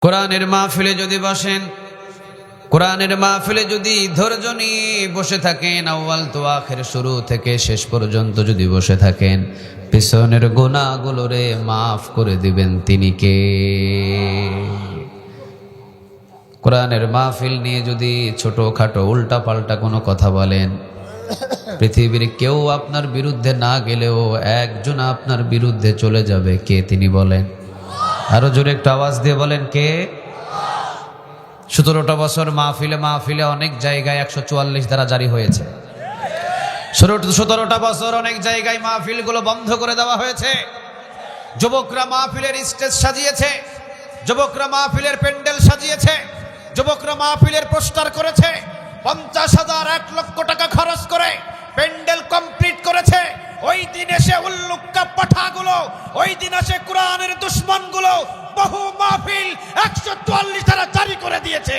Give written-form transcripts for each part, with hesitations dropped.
কোরআনের মাহফিলে যদি বসেন, কোরআনের মাহফিলে যদি ধৈর্য নিয়ে বসে থাকেন, আউয়াল তো আখের শুরু থেকে শেষ পর্যন্ত যদি বসে থাকেন, পিছনের গুনাহগুলোরে মাফ করে দিবেন তিনি কে? কোরআনের মাহফিল নিয়ে যদি ছোটখাটো উল্টা পাল্টা কোনো কথা বলেন, পৃথিবীর কেউ আপনার বিরুদ্ধে না গেলেও একজন আপনার বিরুদ্ধে চলে যাবে। কে তিনি বলেন? আরো জোরে একটু আওয়াজ দিয়ে বলেন কে? 17টা বছর মাহফিলে অনেক জায়গায় 144 ধারা জারি হয়েছে। 17টা বছর অনেক জায়গায় মাহফিলগুলো বন্ধ করে দেওয়া হয়েছে। যুবকরা মাহফিলের স্টেজ সাজিয়েছে, যুবকরা মাহফিলের প্যান্ডেল সাজিয়েছে, যুবকরা মাহফিলের পোস্টার করেছে, 50,000 1 লক্ষ টাকা খরচ করে প্যান্ডেল কমপ্লিট করেছে। ওই দিন এসে উল্লুক্কা পাঠাগুলো, ওই দিন এসে কোরআনের দুশমনগুলো বহু মাহফিল 144 ধারা জারি করে দিয়েছে।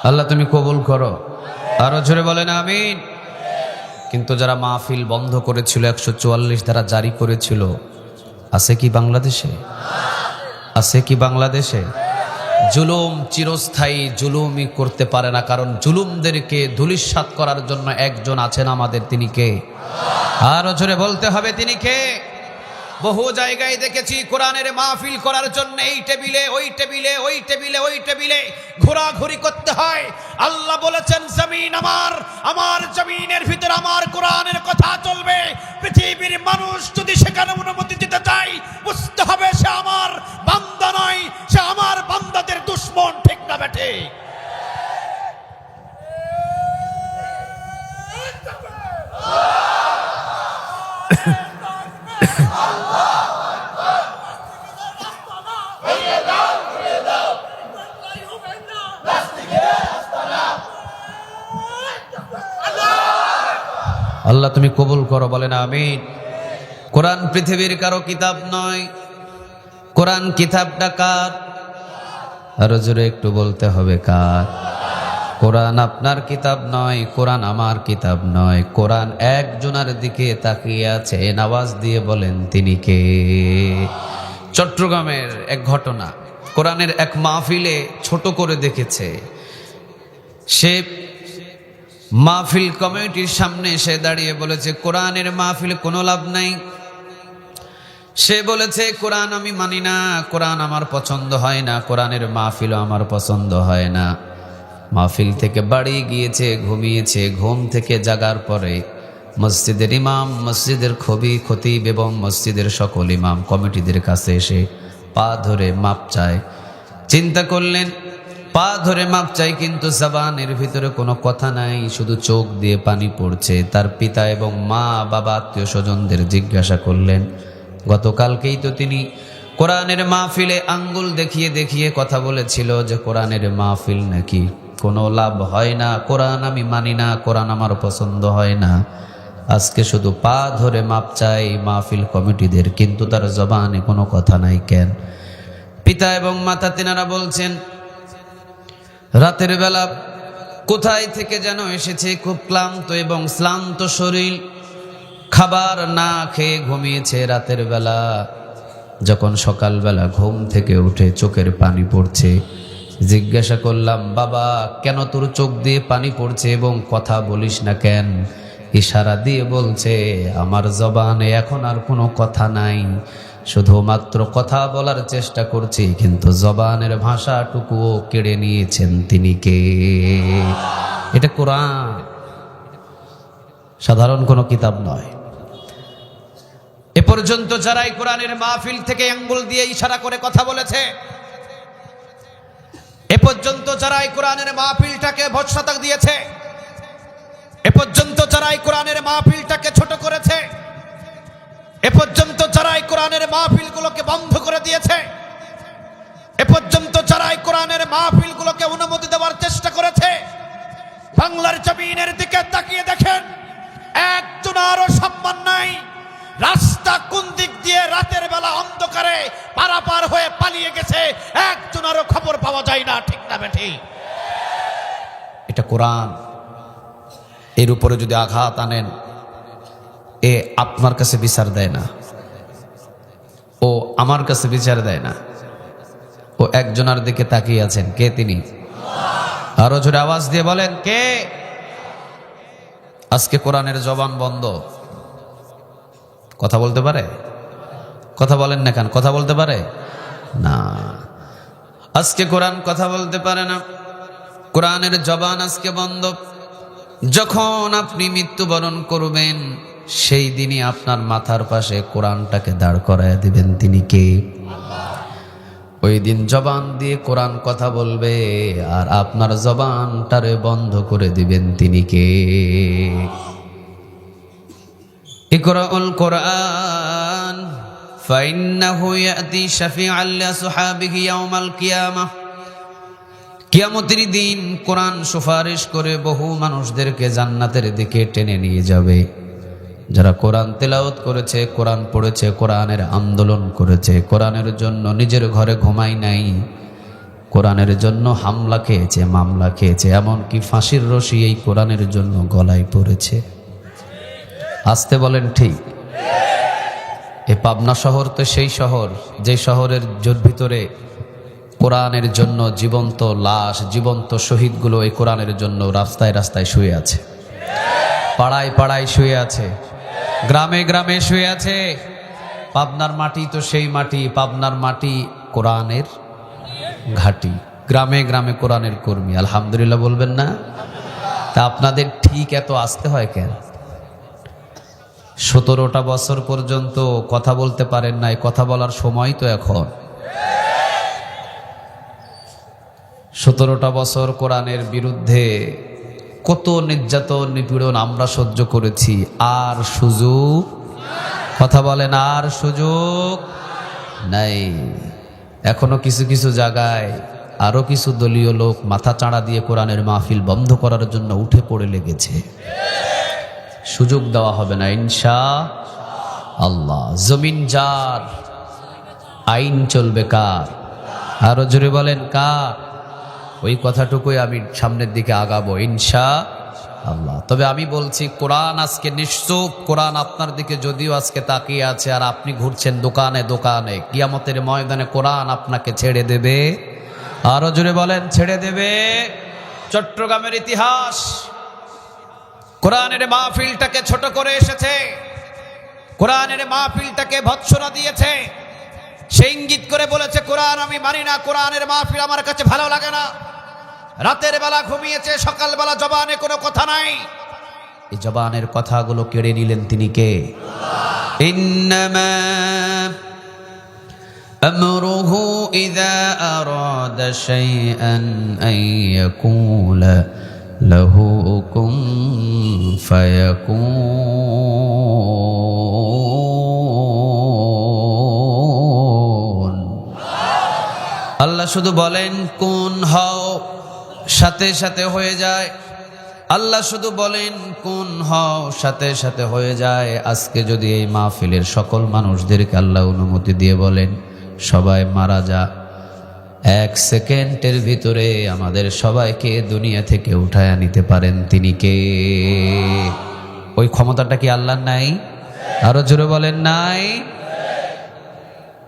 আল্লাহ তুমি কবুল করো, আরো জোরে বলেন আমিন। কিন্তু যারা মাহফিল বন্ধ করেছিল, 144 ধারা জারি করেছিল, আছে কি বাংলাদেশে? আছে কি বাংলাদেশে? জুলুম চিরস্থায়ী, জুলুমই করতে পারে না, কারণ জুলুমদেরকে ধূলিসাৎ করার জন্য একজন আছেন আমাদের, তিনি কে? আরো জোরে বলতে হবে তিনি কে? বহু জায়গায় দেখেছি কোরআনের মাহফিল করার জন্য এই টেবিলে ওই টেবিলে ওই টেবিলে ওই টেবিলে ঘোরাঘুরি করতে হয়। আল্লাহ বলেছেন জমিন আমার, আমার জমিনের ভিতর আমার কোরআনের কথা চলবে। পৃথিবীর মানুষ যদি সেখানে অনুমতি দিতে চায়, বুঝতে হবে সে আমার বান্দা নয়, সে আমার বান্দাদের দুশমন। ঠিক না বেঠে? আল্লাহ তুমি কবুল করো, বলেন আমিন। কোরআন পৃথিবীর কারো কিতাব নয়, কোরআন কিতাবটা কার? আরো জোরে একটু বলতে হবে কার? কোরআন আপনার কিতাব নয়, কোরআন আমার কিতাব নয়, কোরআন একজনের দিকে তাকিয়ে আছে। আওয়াজ দিয়ে বলেন তিনি কে? চট্টগ্রামের এক ঘটনা, কোরআনের এক মাহফিলে ছোট করে দেখেছে। সে মাহফিল কমিটির সামনে এসে দাঁড়িয়ে বলেছে, কোরআনের মাহফিলে কোনো লাভ নাই। সে বলেছে, কোরআন আমি মানি না, কোরআন আমার পছন্দ হয় না, কোরআনের মাহফিলও আমার পছন্দ হয় না। মাহফিল থেকে বাড়ি গিয়েছে, ঘুমিয়েছে। ঘুম থেকে জাগার পরে মসজিদের ইমাম, মসজিদের খতিব এবং মসজিদের সকল ইমাম কমিটিদের কাছে এসে পা ধরে মাপ চায়। চিন্তা করলেন, পা ধরে মাপ চাই, কিন্তু জবানের ভিতরে কোনো কথা নাই, শুধু চোখ দিয়ে পানি পড়ছে। তার পিতা এবং মা, বাবা, আত্মীয় স্বজনদের জিজ্ঞাসা করলেন, গতকালকেই তো তিনি কোরআনের মাহফিলে আঙ্গুল দেখিয়ে দেখিয়ে কথা বলেছিল যে কোরআনের মাহফিল নাকি কোনো লাভ হয় না, কোরআন আমি মানি না, কোরআন আমার পছন্দ হয় না। আজকে শুধু পা ধরে মাপ চাই মাহফিল কমিটিদের, কিন্তু তার জবানে কোনো কথা নাই কেন? পিতা এবং মাতা তিনারা বলছেন, রাতের বেলা কোথায় থেকে যেন এসেছে, খুব ক্লান্ত এবং শ্রান্ত শরীর, খাবার না খেয়ে ঘুমিয়েছে রাতের বেলা। যখন সকালবেলা ঘুম থেকে উঠে চোখের পানি পড়ছে, জিজ্ঞাসা করলাম, বাবা কেন তোর চোখ দিয়ে পানি পড়ছে এবং কথা বলিস না কেন? ইশারা দিয়ে বলছে, আমার জবানে এখন আর কোনো কথা নাই, শুধুমাত্র কথা বলার চেষ্টা করছি, কিন্তু জবানের ভাষাটুকুও কেড়ে নিয়েছেন তিনি কে? এটা কোরআন, সাধারণ কোনো কিতাব নয়। এ পর্যন্ত যারাই কোরআনের মাহফিল থেকে আঙ্গুল দিয়ে ইশারা করে কথা বলেছে, এ পর্যন্ত যারাই কোরআনের মাহফিলটাকে ভৎসতা দিয়েছে, এ পর্যন্ত যারাই কোরআনের মাহফিলটাকে ছোট করেছে, এ পর্যন্ত যারাই কোরআনের মাহফিলগুলোকে বন্ধ করে দিয়েছে, এ পর্যন্ত যারাই কোরআনের মাহফিলগুলোকে অনুমতি দেওয়ার চেষ্টা করেছে, বাংলার জমিনের দিকে তাকিয়ে পারাপার হয়ে পালিয়ে গেছে, একজনেরও খবর পাওয়া যায় না। ঠিক না বেঠি? এটা কোরআন। এর উপরে যদি আঘাত আনেন, এ আপনার কাছে বিচার দেয় না, ও আমার কাছে বিচার দেয় না, ও একজনের দিকে তাকিয়ে আছেন। কে তিনি? আরো জোরে আওয়াজ দিয়ে বলেন, কে? আজকে কোরআনের জবান বন্ধ। কথা বলতে পারে? কথা বলেন না কেন? কথা বলতে পারে না। আজকে কোরআন কথা বলতে পারে না, কোরআনের জবান আজকে বন্ধ। যখন আপনি মৃত্যুবরণ করবেন, সেই দিনই আপনার মাথার পাশে কোরআনটাকে দাঁড় করায় দিবেন। তিনি কে? ওই দিন জবান দিয়ে কোরআন কথা বলবে, আর আপনার জবানটারে বন্ধ করে দিবেন। তিনি কে? ইকরাউল কোরআন ফাইন্নাহু ইয়াতি শাফিআল লিআসহাবিহি ইয়াউমাল কিয়ামাহ। কিয়ামতের দিন কোরআন সুপারিশ করে বহু মানুষদেরকে জান্নাতের দিকে টেনে নিয়ে যাবে। যারা কোরআন তেলাওয়াত করেছে, কোরআন পড়েছে, কোরআনের আন্দোলন করেছে, কোরআনের জন্য নিজের ঘরে ঘুমাই নাই, কোরআনের জন্য হামলা খেয়েছে, মামলা খেয়েছে, এমনকি ফাঁসির রশি এই কোরআনের জন্য গলায় পড়েছে। আসতে বলেন ঠিক? এ পাবনা শহর তো সেই শহর যে শহরের ভিতরে কোরআনের জন্য জীবন্ত লাশ, জীবন্ত শহীদগুলো এই কোরআনের জন্য রাস্তায় রাস্তায় শুয়ে আছে, পাড়ায় পাড়ায় শুয়ে আছে, গ্রামে গ্রামে শুয়ে আছে। পাবনার মাটি তো সেই মাটি, পাবনার মাটি কোরআনের ঘাঁটি, গ্রামে গ্রামে কোরআনের কর্মী। আলহামদুলিল্লাহ বলবেন না? তা আপনাদের ঠিক এত আসতে হয় কেন? 17টা বছর পর্যন্ত কথা বলতে পারেন নাই, কথা বলার সময় তো এখন। 17টা বছর কোরআনের বিরুদ্ধে কত নির্যাতন নিপীড়ন আমরা সহ্য করেছি, আর সুযোগ, কথা বলেন, আর সুযোগ নাই। এখনো কিছু কিছু জায়গায় আরো কিছু দলীয় লোক মাথা চাড়া দিয়ে কোরআনের মাহফিল বন্ধ করার জন্য উঠে পড়ে লেগেছে। সুযোগ দেওয়া হবে না ইনশাআল্লাহ। জমিন যার, আইন চলবে কার? আরো জোরে বলেন কার? ওই কথাটুকুই আমি সামনের দিকে আগাবো ইনশাআল্লাহ। তবে আমি বলছি, কোরআন আজকে নিশ্চুপ। কোরআন আপনার দিকে যদিও আজকে তাকিয়ে আছে, আর আপনি ঘুরছেন দোকানে দোকানে, কিয়ামতের ময়দানে কোরআন আপনাকে ছেড়ে দেবে। আরো জোরে বলেন, ছেড়ে দেবে। চট্টগ্রামের ইতিহাস কোরআনের মাহফিলটাকে ছোট করে এসেছে, কোরআনের মাহফিলটাকে ভৎসনা দিয়েছে। সে ইঙ্গিত করে বলেছে, কোরআন আমি মানি না, কোরআনের মাহফিল আমার কাছে ভালো লাগে না। রাতের বেলা ঘুমিয়েছে, সকালবেলা জবানে কোনো কথা নাই। এই জবানের কথাগুলো কেড়ে নিলেন তিনি কে? ইন্নামা আমরুহু ইযা আরাদা শাইআন আন ইয়াকুলা লাহু কুন ফায়াকুন। আল্লাহ শুধু বলেন কুন হও, সাথে সাথে হয়ে যায়। আল্লাহ শুধু বলেন কুন হও, সাথে সাথে হয়ে যায়। আজকে যদি এই মাহফিলের সকল মানুষদেরকে আল্লাহ অনুমতি দিয়ে বলেন সবাই মারা যা, 1 সেকেন্ডের ভিতরে আমাদের সবাইকে দুনিয়া থেকে উঠায় নিতে পারেন। তিনি কে? ওই ক্ষমতাটা কি আল্লাহর নাই? আরো জোরে বলেন নাই?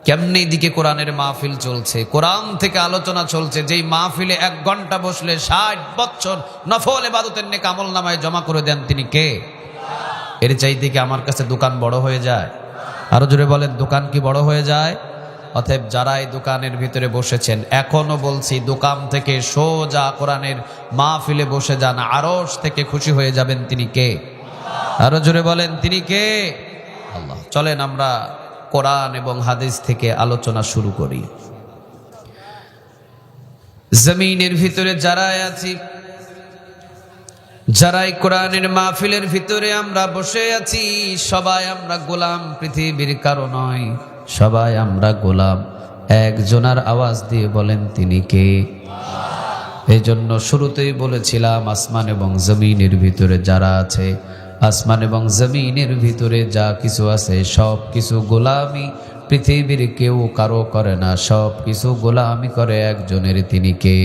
কেমনি দিকে কোরআনের মাহফিল চলছে, কোরআন থেকে আলোচনা চলছে। যেই মাহফিলে 1 ঘন্টা বসলে 60 বছর নফল ইবাদতের নেক আমলনামায় জমা করে দেন, তিনি কে? এর চাইতে কি আমার কাছে দোকান বড় হয়ে যায়? আরো জোরে বলেন, দোকান কি বড় হয়ে যায়? অতএব যারা এই দোকানের ভিতরে বসেছেন, এখনো বলছি, দোকান থেকে সোজা কোরআনের মাহফিলে বসে যান, আরশ থেকে খুশি হয়ে যাবেন। তিনি কে? আরো জোরে বলেন, তিনি কে? আল্লাহ। চলেন আমরা কোরআন এবং হাদিস থেকে আলোচনা শুরু করি। জমিনের ভিতরে যারা আছি, যারাই কোরআনের মাহফিলের ভিতরে আমরা বসে আছি, সবাই আমরা গোলাম, পৃথিবীর কারো নয়, সবাই আমরা গোলাম। একজনার আওয়াজ দিয়ে বলেন তিনি কে? এই জন্য শুরুতেই বলেছিলাম, আসমান এবং জমিনের ভিতরে যারা আছে, আসমান এবং জমিনের ভিতরে যা কিছু আছে, সব কিছু গোলামি পৃথিবীর কেউ কারো করে না, সব কিছু গোলামি করে একজনের, তিনি কে?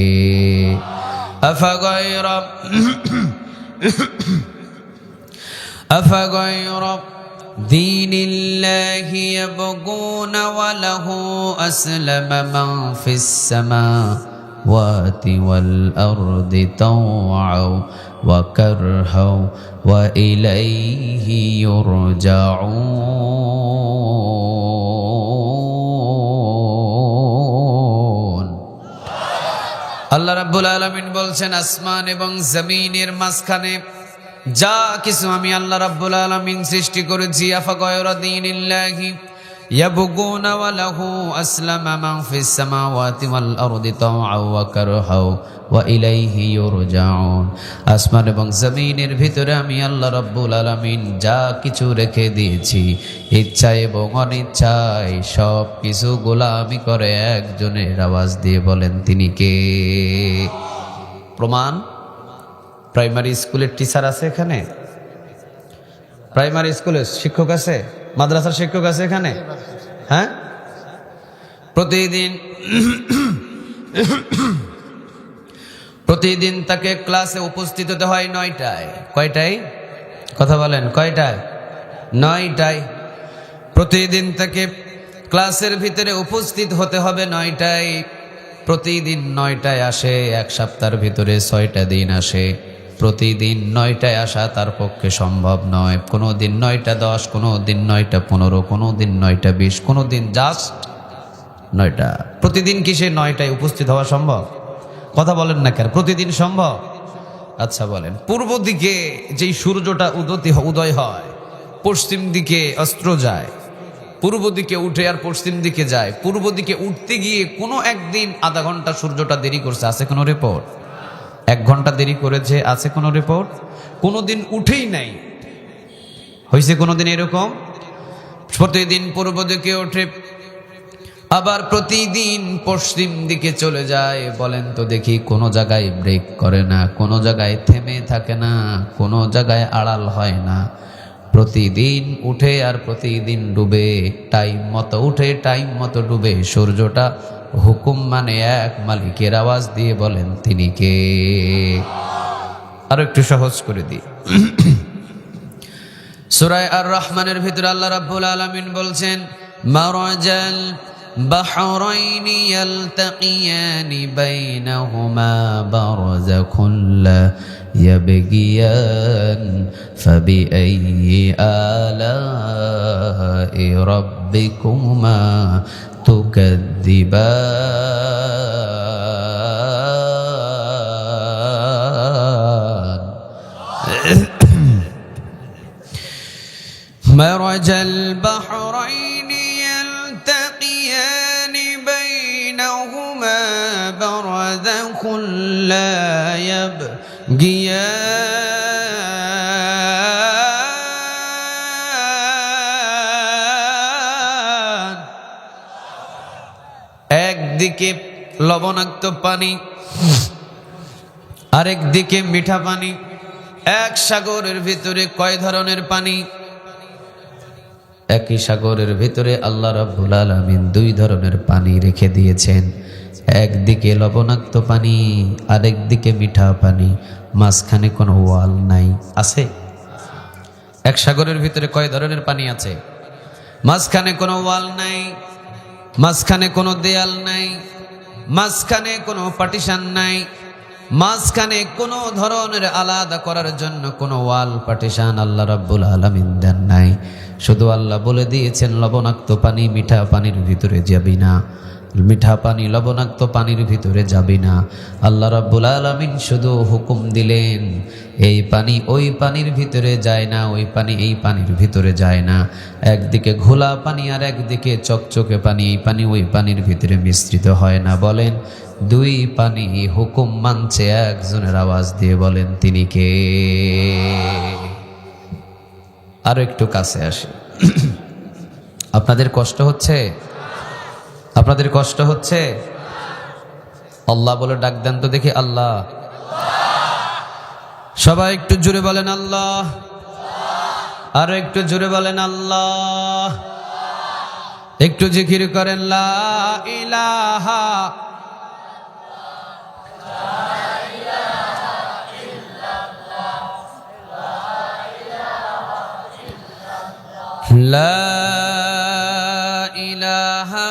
আফাগায়রা দীনিল্লাহি ইয়াবগুনা ওয়া লাহু আসলামা মান ফিস সামাওয়াতি ওয়াল আরদি তাওআও ওয়া কারহাও ওয়া ইলাইহি ইউরজাউন। আল্লাহ রাব্বুল আলামিন বলছেন, আসমান এবং জমিনের মাঝখানে যা কিছু আমি আল্লাহ রাব্বুল আলামিন সৃষ্টি করেছি, আফাগায়রা দীনিল্লাহি ইয়াবগুনা ওয়া লাহু আসলামা মান ফিস সামাওয়াতি ওয়াল আরদি তাওআও ওয়া কারহাও ওয়া ইলাইহি ইউরজাউন। আসমান এবং জমিনের ভিতরে আমি আল্লাহ রাব্বুল আলামিন যা কিছু রেখে দিয়েছি, ইচ্ছা এবং অনিচ্ছায় সব কিছু গোলামি করে একজনের। আওয়াজ দিয়ে বলেন, তিনি কে? প্রমাণ? প্রাইমারি স্কুলের টিচার আছে এখানে? প্রাইমারি স্কুলের শিক্ষক আছে? মাদ্রাসার শিক্ষক আছে এখানে? হ্যাঁ, প্রতিদিন তাকে ক্লাসে উপস্থিত হতে হয় 9টায়। কয়টায়? কথা বলেন, কয়টায়? 9টায়। প্রতিদিন তাকে ক্লাসের ভিতরে উপস্থিত হতে হবে 9টায়। প্রতিদিন 9টায় আসে, এক সপ্তাহের ভিতরে 6টা দিন আসে। প্রতিদিন 9টায় আসা তার পক্ষে সম্ভব নয়। কোনো দিন 9টা 10, কোনো দিন 9টা 15, কোনো দিন 9টা 20, কোনো দিন জাস্ট 9টা। প্রতিদিন কি সে 9টায় উপস্থিত হওয়া সম্ভব? কথা বলেন না কেন? প্রতিদিন সম্ভব? আচ্ছা বলেন, পূর্ব দিকে যেই সূর্যটা উদয় হয়, পশ্চিম দিকে অস্ত্র যায়, পূর্ব দিকে উঠে আর পশ্চিম দিকে যায়। পূর্ব দিকে উঠতে গিয়ে কোনো একদিন আধা ঘন্টা সূর্যটা দেরি করছে, আছে কোনো রিপোর্ট? 1 ঘন্টা দেরি করেছে, আছে কোনো রিপোর্ট? কোনোদিন উঠেই নাই। হয়েছে কোনোদিন এরকম? প্রতিদিন পূর্ব দিকে ওঠে, আবার প্রতিদিন পশ্চিম দিকে চলে যায়। বলেন তো দেখি, কোনো জায়গায় ব্রেক করে না, কোনো জায়গায় থেমে থাকে না, কোনো জায়গায় আড়াল হয় না। প্রতিদিন উঠে আর প্রতিদিন ডুবে, টাইম মতো উঠে টাইম মতো ডুবে। সূর্যটা হুকুম মানে এক মালিকের। আওয়াজ দিয়ে বলেন, তিনি কে? আরো একটু সহজ করে দিই। সূরা আর রহমানের ভিতরে আল্লাহ রাব্বুল আলামিন বলছেন, মারাজাল বাহরাইনি ইয়ালতাকিয়ানি বাইনাহুমা বারযাখুন লা ইয়াবগিয়ান ফাবিআইয়ি আলাই রাব্বিকুমা তুকাদ্দিবান। মারাজাল বাহরাইনি ইয়ালতাকিয়ানি বাইনাহুমা বারযাখুন লা ইয়াবগিয়ান। একদিকে লবণাক্ত পানি, আরেক দিকে মিঠা পানি। এক সাগরের ভিতরে কয় ধরনের পানি? একই সাগরের ভিতরে আল্লাহ রাব্বুল আলামিন 2 ধরনের পানি রেখে দিয়েছেন। একদিকে লবণাক্ত পানি, আরেক দিকে মিঠা পানি। মাঝখানে কোনো ওয়াল নাই, আছে? এক সাগরের ভিতরে কয় ধরনের পানি আছে? মাঝখানে কোনো ওয়াল নাই, মাঝখানে কোনো দেয়াল নাই, মাঝখানে কোনো পার্টিশন নাই, মাঝখানে কোনো ধরনের আলাদা করার জন্য কোনো ওয়াল পার্টিশন আল্লাহ রাব্বুল আলামিন দেন নাই। শুধু আল্লাহ বলে দিয়েছেন, লবণাক্ত পানি মিঠা পানির ভিতরে যাবি না, মিঠা পানি লবণাক্ত পানির ভিতরে যাবি না। আল্লাহ রাব্বুল আলামিন শুধু হুকুম দিলেন, এই পানি ওই পানির ভিতরে যায় না, ওই পানি এই পানির ভিতরে যায় না। একদিকে ঘোলা পানি আর একদিকে চকচকে পানি, এই পানি ওই পানির ভিতরে মিশ্রিত হয় না। বলেন, 2 পানি হুকুম মানছে একজনের। আওয়াজ দিয়ে বলেন, তিনি কে? আরো একটু কাছে আসে। আপনাদের কষ্ট হচ্ছে? আপনাদের কষ্ট হচ্ছে? আল্লাহ বলে ডাক দেন তো দেখি, আল্লাহ। সবাই একটু জোরে বলেন আল্লাহ। আরো একটু জোরে বলেন আল্লাহ। একটু জিকির করেন লা ইলাহা লা ইলাহা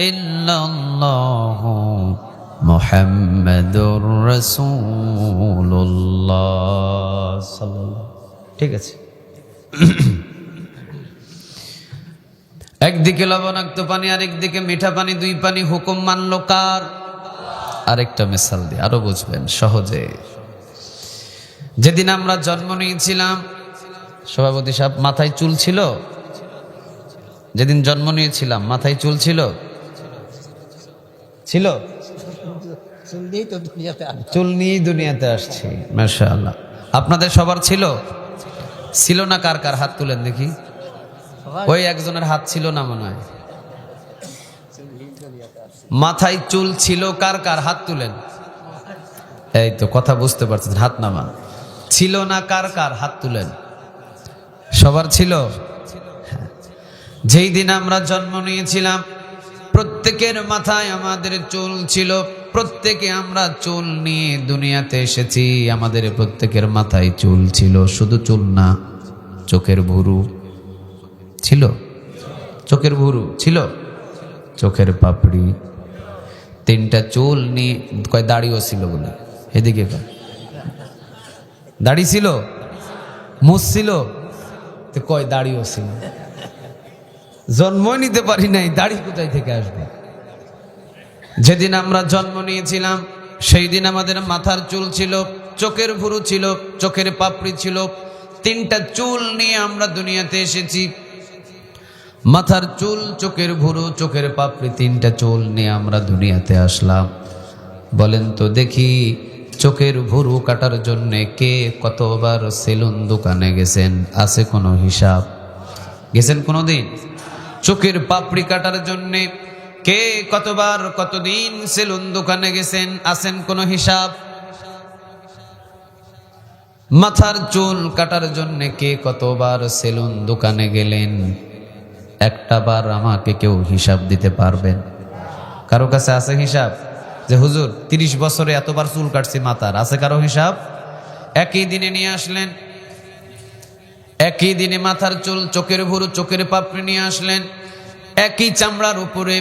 ইল্লাল্লাহ মুহাম্মাদুর রাসূলুল্লাহ সাল্লাল্লাহু। ঠিক আছে, একদিকে লবণাক্ত পানি আরেকদিকে মিঠা পানি, দুই পানি হুকুম মানলো কার? আরেকটা মিসাল দিয়ে আরো বুঝবেন সহজে। যেদিন আমরা জন্ম নিয়েছিলাম, সভাপতি সাহেব মাথায় চুল ছিল? যেদিন জন্ম নিয়েছিলাম মাথায় চুল ছিল? ছিল? চুল নিয়েই দুনিয়াতে আসছি, মাশাআল্লাহ। আপনাদের সবার ছিল? ছিল না? কার কার হাত তুলেন দেখি। ওই একজনের হাত ছিল না মনে হয়। মাথায় চুল ছিল কার কার? হাত তুলেন। এই তো কথা বুঝতে পারছেন, হাত নামান। ছিল না কার কার? হাত তুলেন। সবার ছিল? যেই দিন আমরা জন্ম নিয়েছিলাম প্রত্যেকের মাথায় আমাদের চুল ছিল। প্রত্যেকে আমরা চুল নিয়ে দুনিয়াতে এসেছি, আমাদের প্রত্যেকের মাথায় চুল ছিল। শুধু চুল না, চোখের ভুরু ছিল, চোখের ভুরু ছিল, চোখের পাপড়ি, তিনটা চুল নিয়ে, কয় দাড়িও ছিল বলে, এদিকে দাড়ি ছিল, মুছ ছিল, কয় দাড়িও ছিল। জন্ম নিতে পারি নাই, দাড়ি কোথায় থেকে আসবে? যেদিন আমরা জন্ম নিয়েছিলাম সেই দিন আমাদের মাথার চুল ছিল, চোখের ভুরু ছিল, চোখের পাপড়ি ছিল, তিনটা চুল নিয়ে আমরা দুনিয়াতে এসেছি। মাথার চুল, চোখের ভুরু, চোখের পাপড়ি, তিনটা চুল নিয়ে আমরা দুনিয়াতে আসলাম। বলেন তো দেখি, চোখের ভুরু কাটার জন্য কে কতবার সেলুন দোকানে গেছেন? আছে কোনো হিসাব? গেছেন কোনোদিন? চোখের পাপড়ি কাটার জন্য কে কতবার কতদিন সেলুন দোকানে গেছেন? আছেন কোনো হিসাব? মাথার চুল কাটার জন্য কে কতবার সেলুন দোকানে গেলেন? একটা বার আমাকে কেউ হিসাব দিতে পারবেন? কারো কাছে আছে হিসাব? যে হুজুর 30 বছরে এতবার চুল কাটছি মাথার, আছে কারো হিসাব? একই দিনে নিয়ে আসলেন, একই দিনে মাথার চুল, চোখের ভুরু, চোখের পাপড়ি নিয়ে আসলেন। একই চামড়ার উপরে,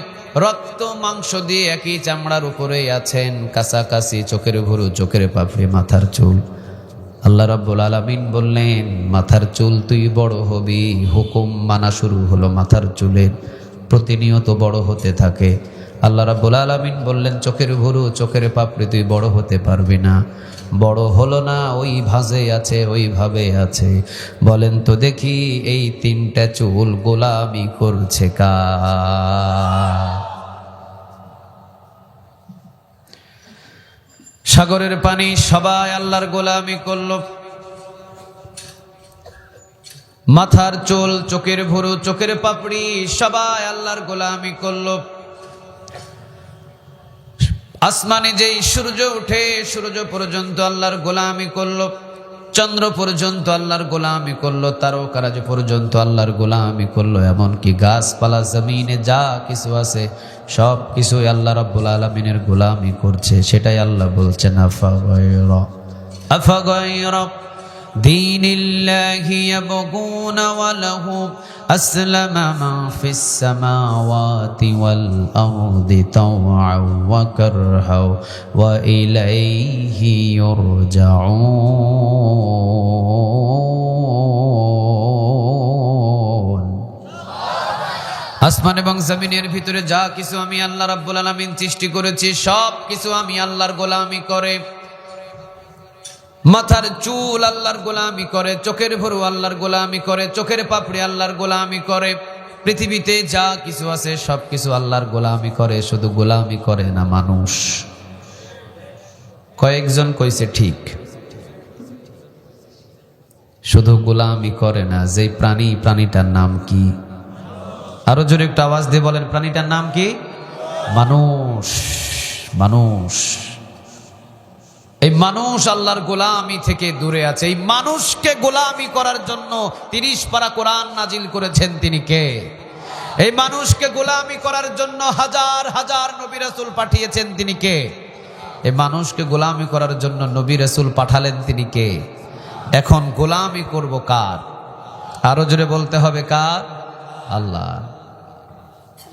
রক্ত মাংস দিয়ে একই চামড়ার উপরে আছেন, কাছাকাছি চোখের ভুরু, চোখের পাপড়ি, মাথার চুল। আল্লাহ রাব্বুল আলামিন বললেন, মাথার চুল তুই বড় হবি। হুকুম মানা শুরু হলো মাথার চুলের, প্রতিনিয়ত বড় হতে থাকে। আল্লাহ রাব্বুল আলামিন বললেন, চোখের ভুরু, চোখের পাপড়ি তুই বড় হতে পারবি না। বড় হলো না, ওই ভাজে আছে, ওইভাবে আছে। বলেন তো দেখি, এই তিনটা চুল গোলামি করছে কার? সাগরের পানি সবাই আল্লাহর গোলামি করলো। মাথার চুল, চোখের ভুরু, চোখের পাপড়ি সবাই আল্লাহর গোলামি করলো। আসমানে যেই সূর্য উঠে, সূর্য পর্যন্ত আল্লাহর গোলামি করলো। চন্দ্র পর্যন্ত আল্লাহর গোলামি করলো। তারকারাজ পর্যন্ত আল্লাহর গোলামি করলো। এমনকি গাছপালা, জমিনে যা কিছু আছে সব কিছুই আল্লাহ রাব্বুল আলামিনের গোলামি করছে। সেটাই আল্লাহ বলছেন, আফাগায়রা দীনিল্লাহি ইয়াবগুনা ওয়া লাহু আসলামা মা ফিস সামাওয়াতি ওয়াল আরদি তাওআন ওয়া কারহা ওয়া ইলাইহি ইউরজাউন। আসমান এবং জমিনের ভিতরে যা কিছু আমি আল্লাহ রাব্বুল আলামিন সৃষ্টি করেছি সব কিছু আমি আল্লাহর গোলামি করে। মাথার চুল আল্লাহর গোলামি করে, চোখের ভুরু আল্লাহর গোলামি করে, চোখের পাপড়ি আল্লাহর গোলামি করে। পৃথিবীতে যা কিছু আছে সব কিছু আল্লাহর গোলামি করে। শুধু গোলামি করে না মানুষ। কয়েকজন কইছে ঠিক, শুধু গোলামি করে না। যেই প্রাণী, প্রাণীটার নাম কি? আরো জোরে একটু আওয়াজ দিয়ে বলেন, প্রাণীটার নাম কি? মানুষ। মানুষ, এই মানুষ আল্লাহর গোলামি থেকে দূরে আছে। এই মানুষকে গোলামি করার জন্য 30 পারা কোরআন নাজিল করেছেন। তিনি কে? এই মানুষকে গোলামি করার জন্য হাজার হাজার নবী রাসূল পাঠিয়েছেন, তিনি কে? এই মানুষকে গোলামি করার জন্য নবী রাসূল পাঠালেন, তিনি কে? এখন গোলামি করব কার? আরো জোরে বলতে হবে কার? আল্লাহ।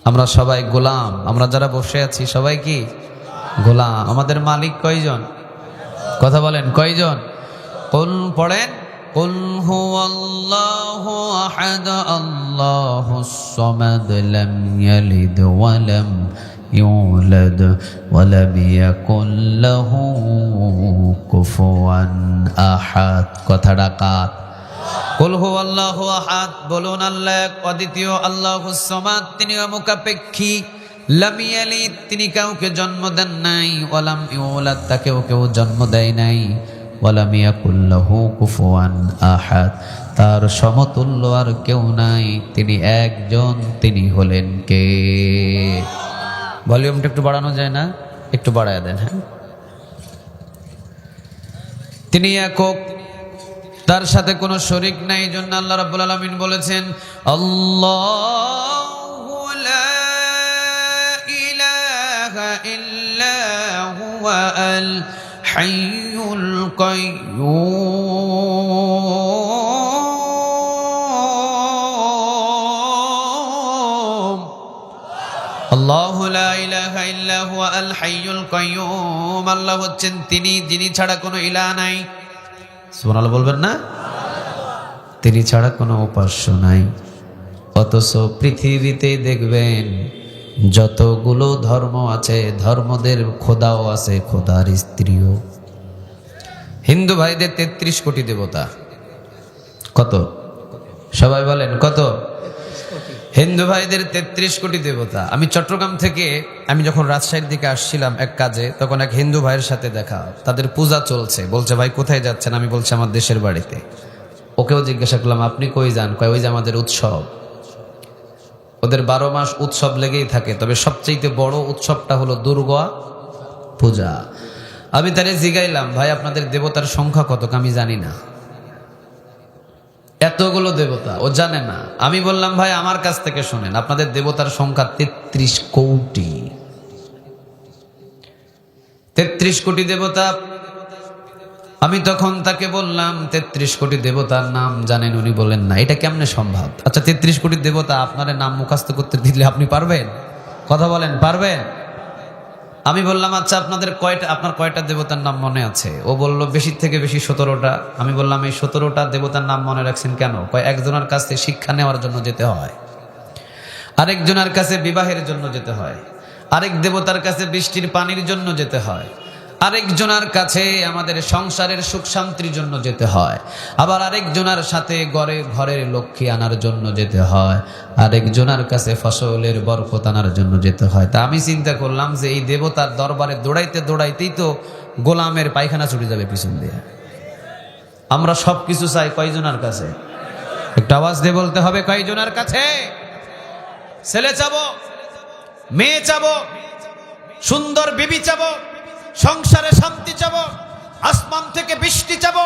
আমরা সবাই গোলাম, আমরা যারা বসে আছি সবাই কি গোলাম? আমাদের মালিক কয়জন? কথা বলেন কয়জন? কুল পড়েন, কুল হুয়াল্লাহু আহাদ আল্লাহুস সামাদ লাম ইয়ালিদ ওয়া লাম ইউলাদ ওয়া লাম ইয়াকুল লাহু কুফুয়ান আহাদ। কথাটা কার? কুল হুয়াল্লাহু আহাদ, বলুন আল্লাহ এক, অদ্বিতীয়, আল্লাহুস সামাদ, তিনি অমুখাপেক্ষী, লাম ইয়ালিদ, তিনি কাউকে জন্ম দেন নাই, ওয়া লাম ইউলাদ, তাকেও কেউ জন্ম দেয় নাই, ওয়া লাম ইয়াকুল লাহু কুফুয়ান আহাদ, তার সমতুল্য আর কেউ নাই, তিনি একজন, তিনি হলেন কে? ভলিউমটা একটু বাড়ানো যায় না? একটু বাড়ায় দেন। হ্যাঁ, তিনি একক, তার সাথে কোনো শরীক নাই। এই জন্য আল্লাহ রাব্বুল আলামিন বলেছেন, আল্লাহু লা ইলাহা ইল্লা হুয়া আল হাইয়ুল কাইয়্যুম। আল্লাহু লা ইলাহা ইল্লা হুয়া আল হাইয়ুল কাইয়্যুম। আল্লাহ হচ্ছেন তিনি, যিনি ছাড়া কোনো ইলাহ নাই। সুবহানাল্লাহ বলবেন না? তিনি ছাড়া কোনো উপাস্য নাই। অথচ পৃথিবীতে দেখবেন যতগুলো ধর্ম আছে, ধর্মদের খোদাও আছে, খোদার স্ত্রীও। হিন্দু ভাইদের 33 কোটি দেবতা। কত? সবাই বলেন কত? হিন্দু ভাইদের 33 কোটি দেবতা। আমি চট্টগ্রাম থেকে, আমি যখন রাজশাহীর দিকে আসছিলাম এক কাজে, তখন এক হিন্দু ভাইয়ের সাথে দেখা, তাদের পূজা চলছে। বলছে, ভাই কোথায় যাচ্ছেন? আমি বলছি আমার দেশের বাড়িতে। ওকেও জিজ্ঞাসা করলাম, আপনি কই যান? কয় ওই যে আমাদের উৎসব। ওদের 12 মাস উৎসব লেগেই থাকে, তবে সবচেয়ে বড় উৎসবটা হলো দুর্গা পূজা। আমি তারে জিগাইলাম, ভাই আপনাদের দেবতার সংখ্যা কত? আমি জানি না। এতগুলো দেবতা, ও জানে না। আমি বললাম, ভাই আমার কাছ থেকে শুনেন, আপনাদের দেবতার সংখ্যা 33 কোটি। 33 কোটি দেবতা। আমি তখন তাকে বললাম, 33 কোটি দেবতার নাম জানেন? উনি বলেন না। এটা কেমনে সম্ভব? আচ্ছা 33 কোটি দেবতা আপনার নাম মুখস্থ করতে দিলে আপনি পারবেন? কথা বলেন, পারবেন? আমি বললাম, আচ্ছা আপনার কয়টা দেবতার নাম মনে আছে? ও বলল বেশি থেকে বেশি 17টা। আমি বললাম, এই 17টা দেবতার নাম মনে রাখছেন কেন? কয় একজনের কাছে শিক্ষা নেওয়ার জন্য যেতে হয়, আরেকজনের কাছে বিবাহের জন্য যেতে হয়, আরেক দেবতার কাছে বৃষ্টির পানির জন্য যেতে হয়, আরেকজনের কাছে আমাদের সংসারের সুখ শান্তির জন্য যেতে হয়, আবার আরেকজনের সাথে ঘরের লক্ষ্মী আনার জন্য যেতে হয়, আরেকজনের কাছে ফসলের বরকত আনার জন্য যেতে হয়। তা আমি চিন্তা করলাম যে এই দেবতার দরবারে দৌড়াইতে দৌড়াইতেই তো গোলামের পায়খানা ছুটে যাবে পিছন দিয়ে। আমরা সব কিছু চাই কয়জনের কাছে? একটা আওয়াজ দিয়ে বলতে হবে, কয়জনের কাছে? ছেলে চাবো, মেয়ে চাবো, সুন্দর বিবি চাবো, সংসারে শান্তি চাবো, আসমান থেকে বৃষ্টি চাবো,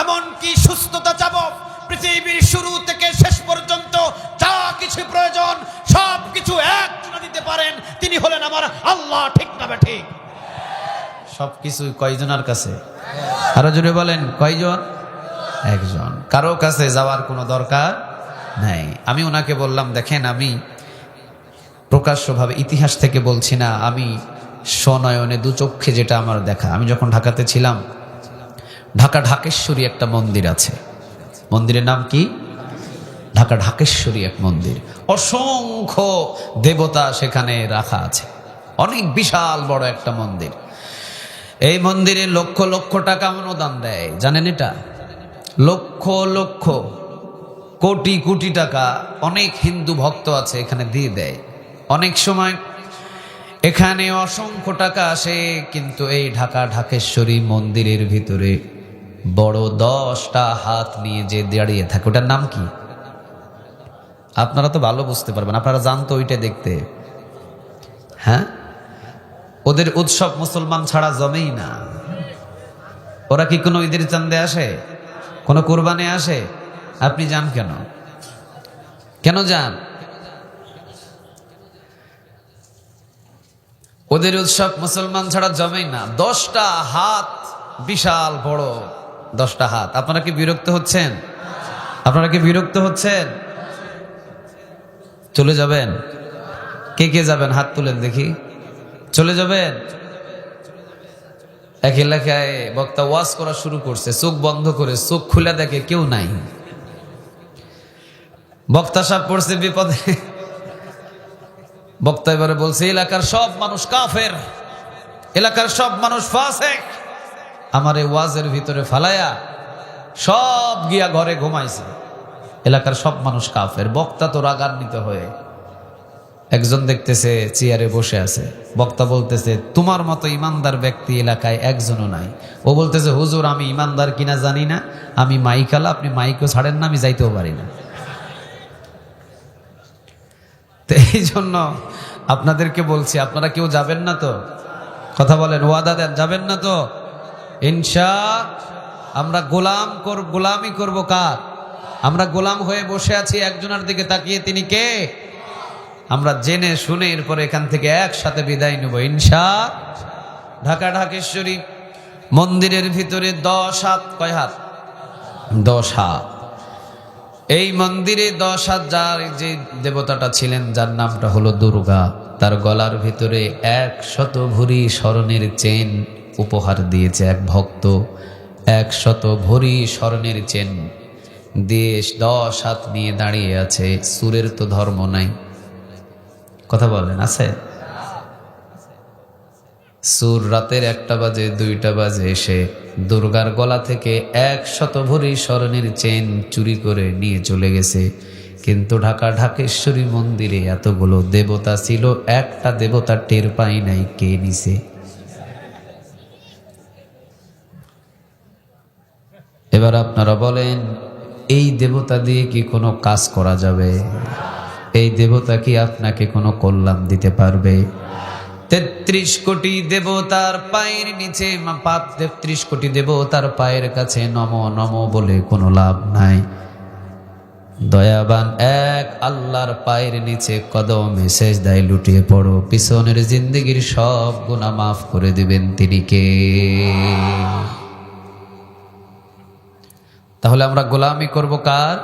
এমনকি সুস্থতা চাবো। পৃথিবীর শুরু থেকে শেষ পর্যন্ত যা কিছু প্রয়োজন সব কিছু একজন দিতে পারেন, তিনি হলেন আমার আল্লাহ। ঠিক না ঠিক? সবকিছু কয়জনের কাছে? আরো জোরে বলেন, কয়জন? একজন। কারো কাছে যাওয়ার কোনো দরকার নাই। আমি ওনাকে বললাম, দেখেন আমি প্রকাশ্যভাবে ইতিহাস থেকে বলছি না, আমি স্বনয়নে দুচক্ষে যেটা আমার দেখা। আমি যখন ঢাকাতে ছিলাম, ঢাকেশ্বরী একটা মন্দির আছে। মন্দিরের নাম কি? ঢাকেশ্বরী এক মন্দির। অসংখ্য দেবতা সেখানে রাখা আছে, অনেক বিশাল বড় একটা মন্দির। এই মন্দিরে লক্ষ লক্ষ টাকা অনুদান দেয়, জানেন এটা? লক্ষ লক্ষ, কোটি কোটি টাকা অনেক হিন্দু ভক্ত আছে এখানে দিয়ে দেয়। অনেক সময় এখানে অসংখ্য টাকা আসে, কিন্তু এই ঢাকেশ্বরী মন্দিরের ভিতরে বড় 10টা হাত নিয়ে যে দাঁড়িয়ে থাকে, ওটার নাম কি? আপনারা তো ভালো বুঝতে পারবেন, আপনারা জানতো ওইটা দেখতে। হ্যাঁ, ওদের উৎসব মুসলমান ছাড়া জমেই না। ওরা কি কোনো ঈদের চাঁদে আসে? কোনো কোরবানে আসে? আপনি যান কেন? কেন যান? ওদের উৎসব মুসলমান ছাড়া জমেই না। 10টা হাত, বিশাল বড় 10টা হাত। আপনারা কি বিরক্ত হচ্ছেন? আপনারা কি বিরক্ত হচ্ছেন? চলে যাবেন? কে কে যাবেন হাত তুলেন দেখি। চলে যাবেন? এক এলাকায় বক্তা ওয়াজ করা শুরু করছে, চোখ বন্ধ করে, চোখ খুলে দেখে কেউ নাই। বক্তা সাহেব পড়ছে বিপদে। বক্তা এবারে বলছে, এলাকার সব মানুষ কাফের, এলাকার সব মানুষ ফাসিক। আমার এই ওয়াজের ভিতরে ফালায়া সব গিয়া ঘরে ঘুমাইছে। এলাকার সব মানুষ কাফের। বক্তা তো রাগান্বিত হয়ে, একজন দেখতেছে চেয়ারে বসে আছে। বক্তা বলতেছে, তোমার মতো ইমানদার ব্যক্তি এলাকায় একজনও নাই। ও বলতেছে, হুজুর আমি ইমানদার কিনা জানি না, আমি মাইকালা, আপনি মাইকও ছাড়েন না, আমি যাইতেও পারি না। তো এই জন্য আপনাদেরকে বলছি, আপনারা কেউ যাবেন না তো? কথা বলেন, ওয়াদা দেন, যাবেন না তো? আমরা গোলামি করব কার? আমরা গোলাম হয়ে বসে আছি একজনের দিকে তাকিয়ে, তিনি কে? আমরা জেনে শুনে এরপরে এখান থেকে একসাথে বিদায় নেব ঢাকা ঢাকেশ্বরী মন্দিরের ভিতরে 10 হাত। কয় হাত? 10 হাত। এই মন্দিরে 10 হাত যার যে দেবতাটা ছিলেন, যার নামটা হলো দুর্গা, তার গলার ভিতরে 100 ভরি স্বর্ণের চেন উপহার দিয়েছে এক ভক্ত। 100 ভরি স্বর্ণের চেন দিয়ে 10 হাত নিয়ে দাঁড়িয়ে আছে। সুরের তো ধর্ম নাই। কথা বলেন, আছে? সুর রাতের 1টা বাজে 2টা বাজে এসে দুর্গার গলা থেকে 100 ভরি স্বর্ণের চেন চুরি করে নিয়ে চলে গেছে। কিন্তু ঢাকা ঢাকেশ্বরী মন্দিরে এতগুলো দেবতা ছিল, একটা দেবতা টের পাই নাই কে নিছে। এবার আপনারা বলেন, এই দেবতা দিয়ে কি কোনো কাজ করা যাবে? এই দেবতা কি আপনাকে কোনো কল্যাণ দিতে পারবে? 33 কোটি দেবতার পায়ের নিচে 33 কোটি দেবতার পায়ের কাছে নম নম বলে কোনো লাভ নাই। দয়াবান এক আল্লাহর পায়ের নিচে কদমে সেজদায় লুটিয়ে পড়ো, পিছনের জিন্দেগির সব গুনাহ মাফ করে দিবেন তিনি কে? তাহলে আমরা গোলামি করব কার?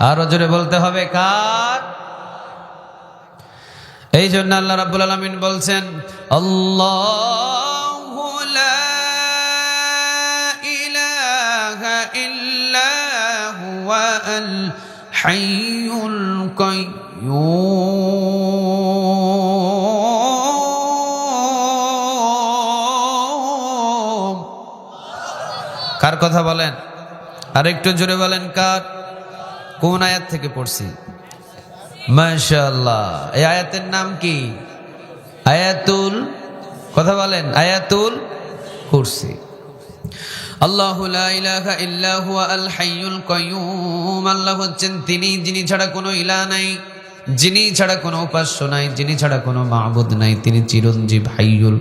আরো জোরে বলতে হবে, কার? এই জন্য আল্লাহ রাব্বুল আলামিন বলছেন, আল্লাহু লা ইলাহা ইল্লা হুয়াল হাইয়ুল কাইয়্যুম। কার কথা বলেন? আরেকটু জোরে বলেন, কার? কোন আয়াত থেকে পড়ছি? মাশাআল্লাহ। এই আয়াতের নাম কি? আয়াতুল, কথা বলেন, আয়াতুল কুরসি। আল্লাহু লা ইলাহা ইল্লা হুয়াল হাইয়ুল কাইয়্যুম। আল্লাহ হচ্ছেন তিনি যিনি ছাড়া কোনো ইলাহ নাই, যিনি ছাড়া কোনো উপাস্য নাই, যিনি ছাড়া কোনো মাবুদ নাই। তিনি চিরঞ্জীব হাইয়ুল,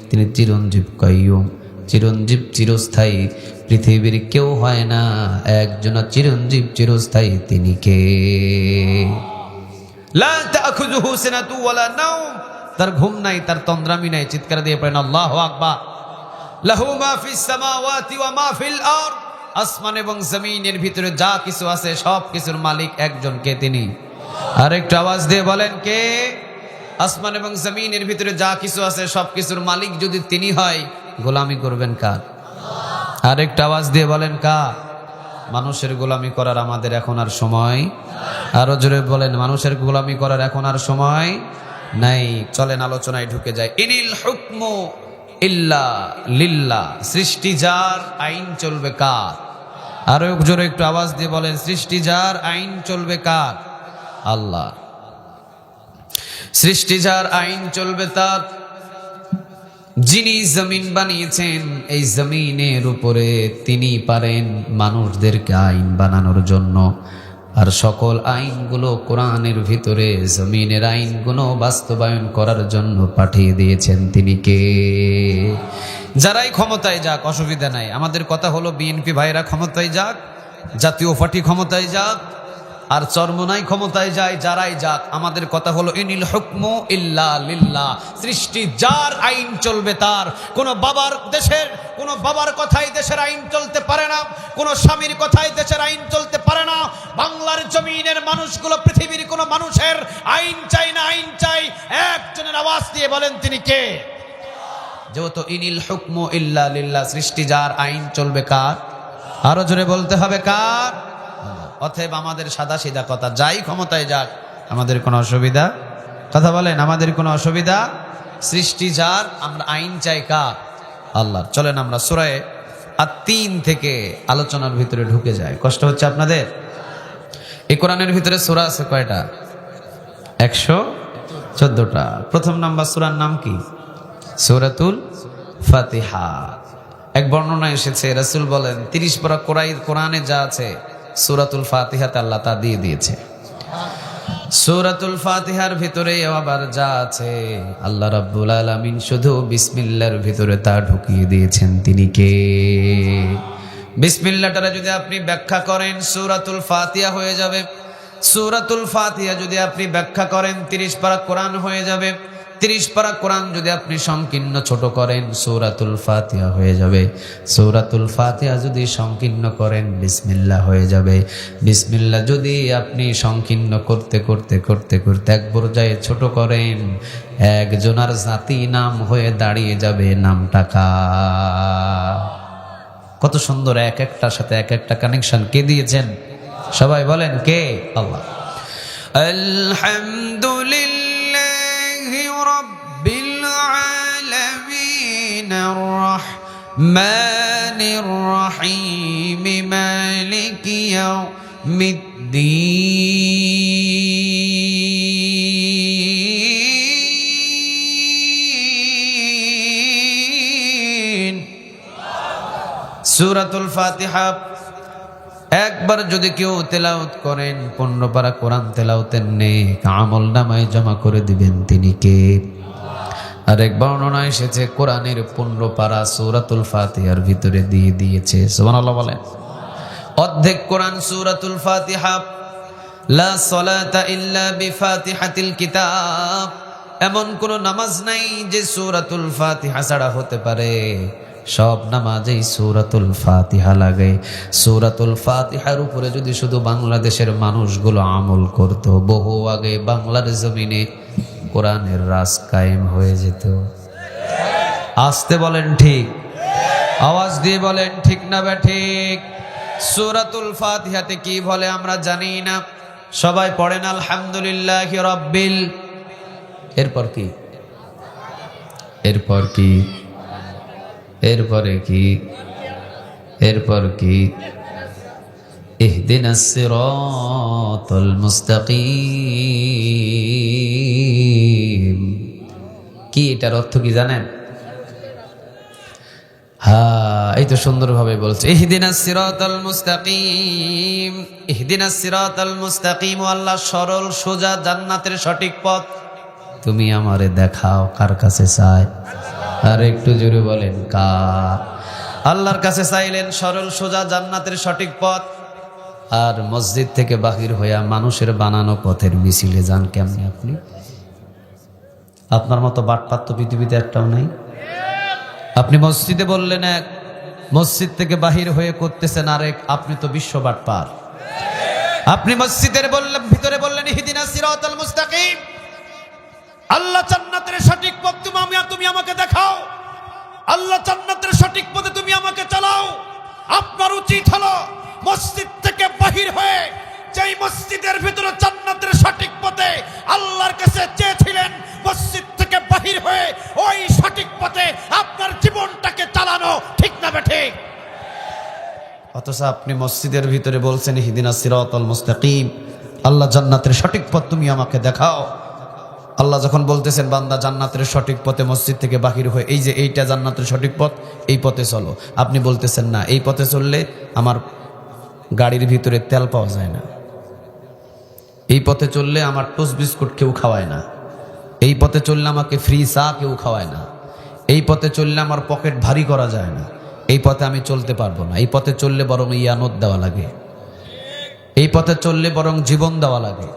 তিনি চিরঞ্জীব কাইয়্যুম। চিরঞ্জীব চিরস্থায়ী, পৃথিবীর কেউ হয় না, একজন চিরঞ্জীব চিরস্থায়ী, তিনি কে? লা তাখুযুহু সিনাতু ওয়ালা নাওম। তার ঘুম নাই, তার তন্দ্রামি নাই। চিৎকার দিয়ে পড়েন আল্লাহু আকবার। লাহু মা ফিস সামাওয়াতি ওয়া মা ফিল আরদ। আসমান এবং জমিনের ভিতরে যা কিছু আছে সব কিছুর মালিক একজন, কে? তিনি। আর একটু আওয়াজ দিয়ে বলেন, কে? আসমান এবং জমিনের ভিতরে যা কিছু আছে সব কিছুর মালিক যদি তিনি হয়, গোলামি করবেন কার? আর একটু আওয়াজ দিয়ে বলেন, কার? মানুষের গোলামি করার আমাদের এখন আর সময়। আরো জোরে বলেন, মানুষের গোলামি করার এখন আর সময় নাই। চলেন আলোচনায় ঢুকে যায়। ইনিল হুকমু ইল্লা লিল্লাহ। সৃষ্টি যার, আইন চলবে কার? আরো জোরে একটু আওয়াজ দিয়ে বলেন, সৃষ্টি যার, আইন চলবে কার? আল্লাহ। সৃষ্টি যার, আইন চলবে তার। যিনি জমিন বানিয়েছেন, এই জমিনের উপরে তিনি পারেন মানুষদেরকে আইন বানানোর জন্য। আর সকল আইনগুলো কোরআনের ভিতরে জমিনের আইনগুলো বাস্তবায়ন করার জন্য পাঠিয়ে দিয়েছেন তিনি কে? যারাই ক্ষমতায় যাক, অসুবিধা নাই। আমাদের কথা হলো বিএনপি ভাইরা ক্ষমতায় যাক, জাতীয় পার্টি ক্ষমতায় যাক, আর চরমোনাই ক্ষমতায় যায় যারাই যাক, আমাদের কথা হলো ইনিল হুকমু ইল্লা লিল্লাহ। সৃষ্টি যার, আইন চলবে তার। কোনো বাবার কথাই দেশের আইন চলতে পারে না, কোনো স্বামীর কথাই দেশের আইন চলতে পারে না। বাংলার জমিনের মানুষগুলো পৃথিবীর কোনো মানুষের আইন চাই না, আইন চাই একজনের। আওয়াজ দিয়ে বলেন তিনি কে? যেহেতু ইনিল হুকমু ইল্লা লিল্লাহ, সৃষ্টি যার, আইন চলবে কার? আরো জোরে বলতে হবে কার? অতএব আমাদের সাদা সিধা কথা, যাই ক্ষমতায় যাক, আমাদের কোনো অসুবিধা, কথা বলেন, আমাদের কোনো অসুবিধা। সৃষ্টি যার, আমরা আইন চাই কার? আল্লাহর। চলেন আমরা সূরা আত-তিন থেকে আলোচনার ভিতরে ঢুকে যাই। কষ্ট হচ্ছে আপনাদের? এই কোরআনের ভিতরে সূরা আছে কয়টা? 114টা। প্রথম নাম্বার সূরার নাম কি? সূরাতুল ফাতিহা। এক বর্ণনা এসেছে, রাসূল বলেন 30 পারা কোরআনে যা আছে সূরাতুল ফাতিহাতে আল্লাহ তা দিয়ে দিয়েছে। সূরাতুল ফাতিহার ভিতরে আবার যা আছে আল্লাহ রাব্বুল আলামিন শুধু বিসমিল্লাহর ভিতরে তা ঢুকিয়ে দিয়েছেন। তিনি কে? বিসমিল্লাহটা যদি আপনি ব্যাখ্যা করেন সূরাতুল ফাতিহা হয়ে যাবে। সূরাতুল ফাতিহা যদি আপনি ব্যাখ্যা করেন 30 পারা কোরআন হয়ে যাবে। 30 পারা কোরআন যদি আপনি সংকীর্ণ ছোট করেন সূরাতুল ফাতিহা হয়ে যাবে। সূরাতুল ফাতিহা যদি সংকীর্ণ করেন বিসমিল্লাহ হয়ে যাবে। বিসমিল্লাহ যদি আপনি সংকীর্ণ করতে করতে করতে করতে এক পর্যায়ে ছোট করেন, একজনের জাতি নাম হয়ে দাঁড়িয়ে যাবে। নামটা কার? কত সুন্দর, এক একটার সাথে এক একটা কানেকশন কে দিয়েছেন? সবাই বলেন কে? আল্লাহ। আলহামদুলিল্লাহি রাব্বিল আলামিন আর-রাহমানির রাহিম মালিকি ইয়াউমিদ্দিন। সূরাতুল ফাতিহা একবার যদি কেউ তেলাওয়াত করেন 15 পারা কোরআন তেলাওয়াতের নেক আমল নামায় জমা করে দিবেন। তিনি কে? আরেক বর্ণনা এসেছে কোরআনের 15 পারা সূরাতুল ফাতিহার ভিতরে দিয়ে দিয়েছে। সুবহানাল্লাহ বলেন। অর্ধেক কোরআন সূরাতুল ফাতিহা। লা সালাতা ইল্লা বিফাতিহাতিল কিতাব। এমন কোন নামাজ নাই যে সূরাতুল ফাতিহা ছাড়া হতে পারে। সব নামাজেই সূরাতুল ফাতিহা লাগে। সূরাতুল ফাতিহার উপরে যদি শুধু বাংলাদেশের মানুষগুলো আমল করত, বহু আগে বাংলার জমিনে কোরআনের রাজ কায়েম হয়ে যেত। আসতে বলেন ঠিক, আওয়াজ দিয়ে বলেন ঠিক না ঠিক? সূরাতুল ফাতিহাতে কি বলে আমরা জানি না। সবাই পড়েন আলহামদুলিল্লাহি রাব্বিল। এরপর কি? এরপর কি? এরপরে কি? এরপর কি? ইহদিনাস সিরাতাল মুস্তাকিম। কি এটার অর্থ কি জানেন? হ্যাঁ, এই তো সুন্দরভাবে বলছে ইহদিনাস সিরাতাল মুস্তাকিম। ইহদিনাস সিরাতাল মুস্তাকিম, আল্লাহ সরল সোজা জান্নাতের সঠিক পথ তুমি আমারে দেখাও। কার কাছে চায়? আর একটু জোরে বলেন কার? আল্লাহর কাছে চাইলেন সরল সোজা জান্নাতের সঠিক পথ। আর মসজিদ থেকে বাহির হইয়া মানুষের বানানো পথের মিছিলে যান কেমনি আপনি? আপনার মতো বাটপাত তো পৃথিবীতে একটাও নাই। আপনি মসজিদে বললেন এক, মসজিদ থেকে বাহির হয়ে করতেছেন আরেক। আপনি তো বিশ্ব বাটপার। আপনি মসজিদের ভিতরে বললেন ইহদিনাস সিরাতাল মুস্তাকিম, আল্লাহ জান্নাতের সঠিক পথ তুমি আমাকে দেখাও। আল্লাহ জান্নাতের সঠিক পথে তুমি আমাকে চালাও। আপনার উচিত হলো মসজিদ থেকে বাহির হয়ে যেই মসজিদের ভিতরে জান্নাতের সঠিক পথে আল্লাহর কাছে চেয়েছিলেন, মসজিদ থেকে বাহির হয়ে ওই সঠিক পথে আপনার জীবনটাকে চালানো। ঠিক না ঠিক? অথচ আপনি মসজিদের ভিতরে বলছেন ইহদিনাস সিরাতাল মুস্তাকিম, আল্লাহ জান্নাতের সঠিক পথ তুমি আমাকে দেখাও। আল্লাহ যখন বলতেছেন বান্দা জান্নাতের সঠিক পথে মসজিদ থেকে বাহির হয়ে এই যে এইটা জান্নাতের সঠিক পথ, এই পথে চলো, আপনি বলতেছেন না এই পথে চললে আমার গাড়ির ভিতরে তেল পাওয়া যায় না, এই পথে চললে আমার টোস্ট বিস্কুট কেউ খাওয়ায় না, এই পথে চললে আমাকে ফ্রি চা কেউ খাওয়ায় না, এই পথে চললে আমার পকেট ভারী করা যায় না, এই পথে আমি চলতে পারবো না, এই পথে চললে বরং ইয়ানত দেওয়া লাগে। এই পথে চললে বরং জীবন দেওয়া লাগে।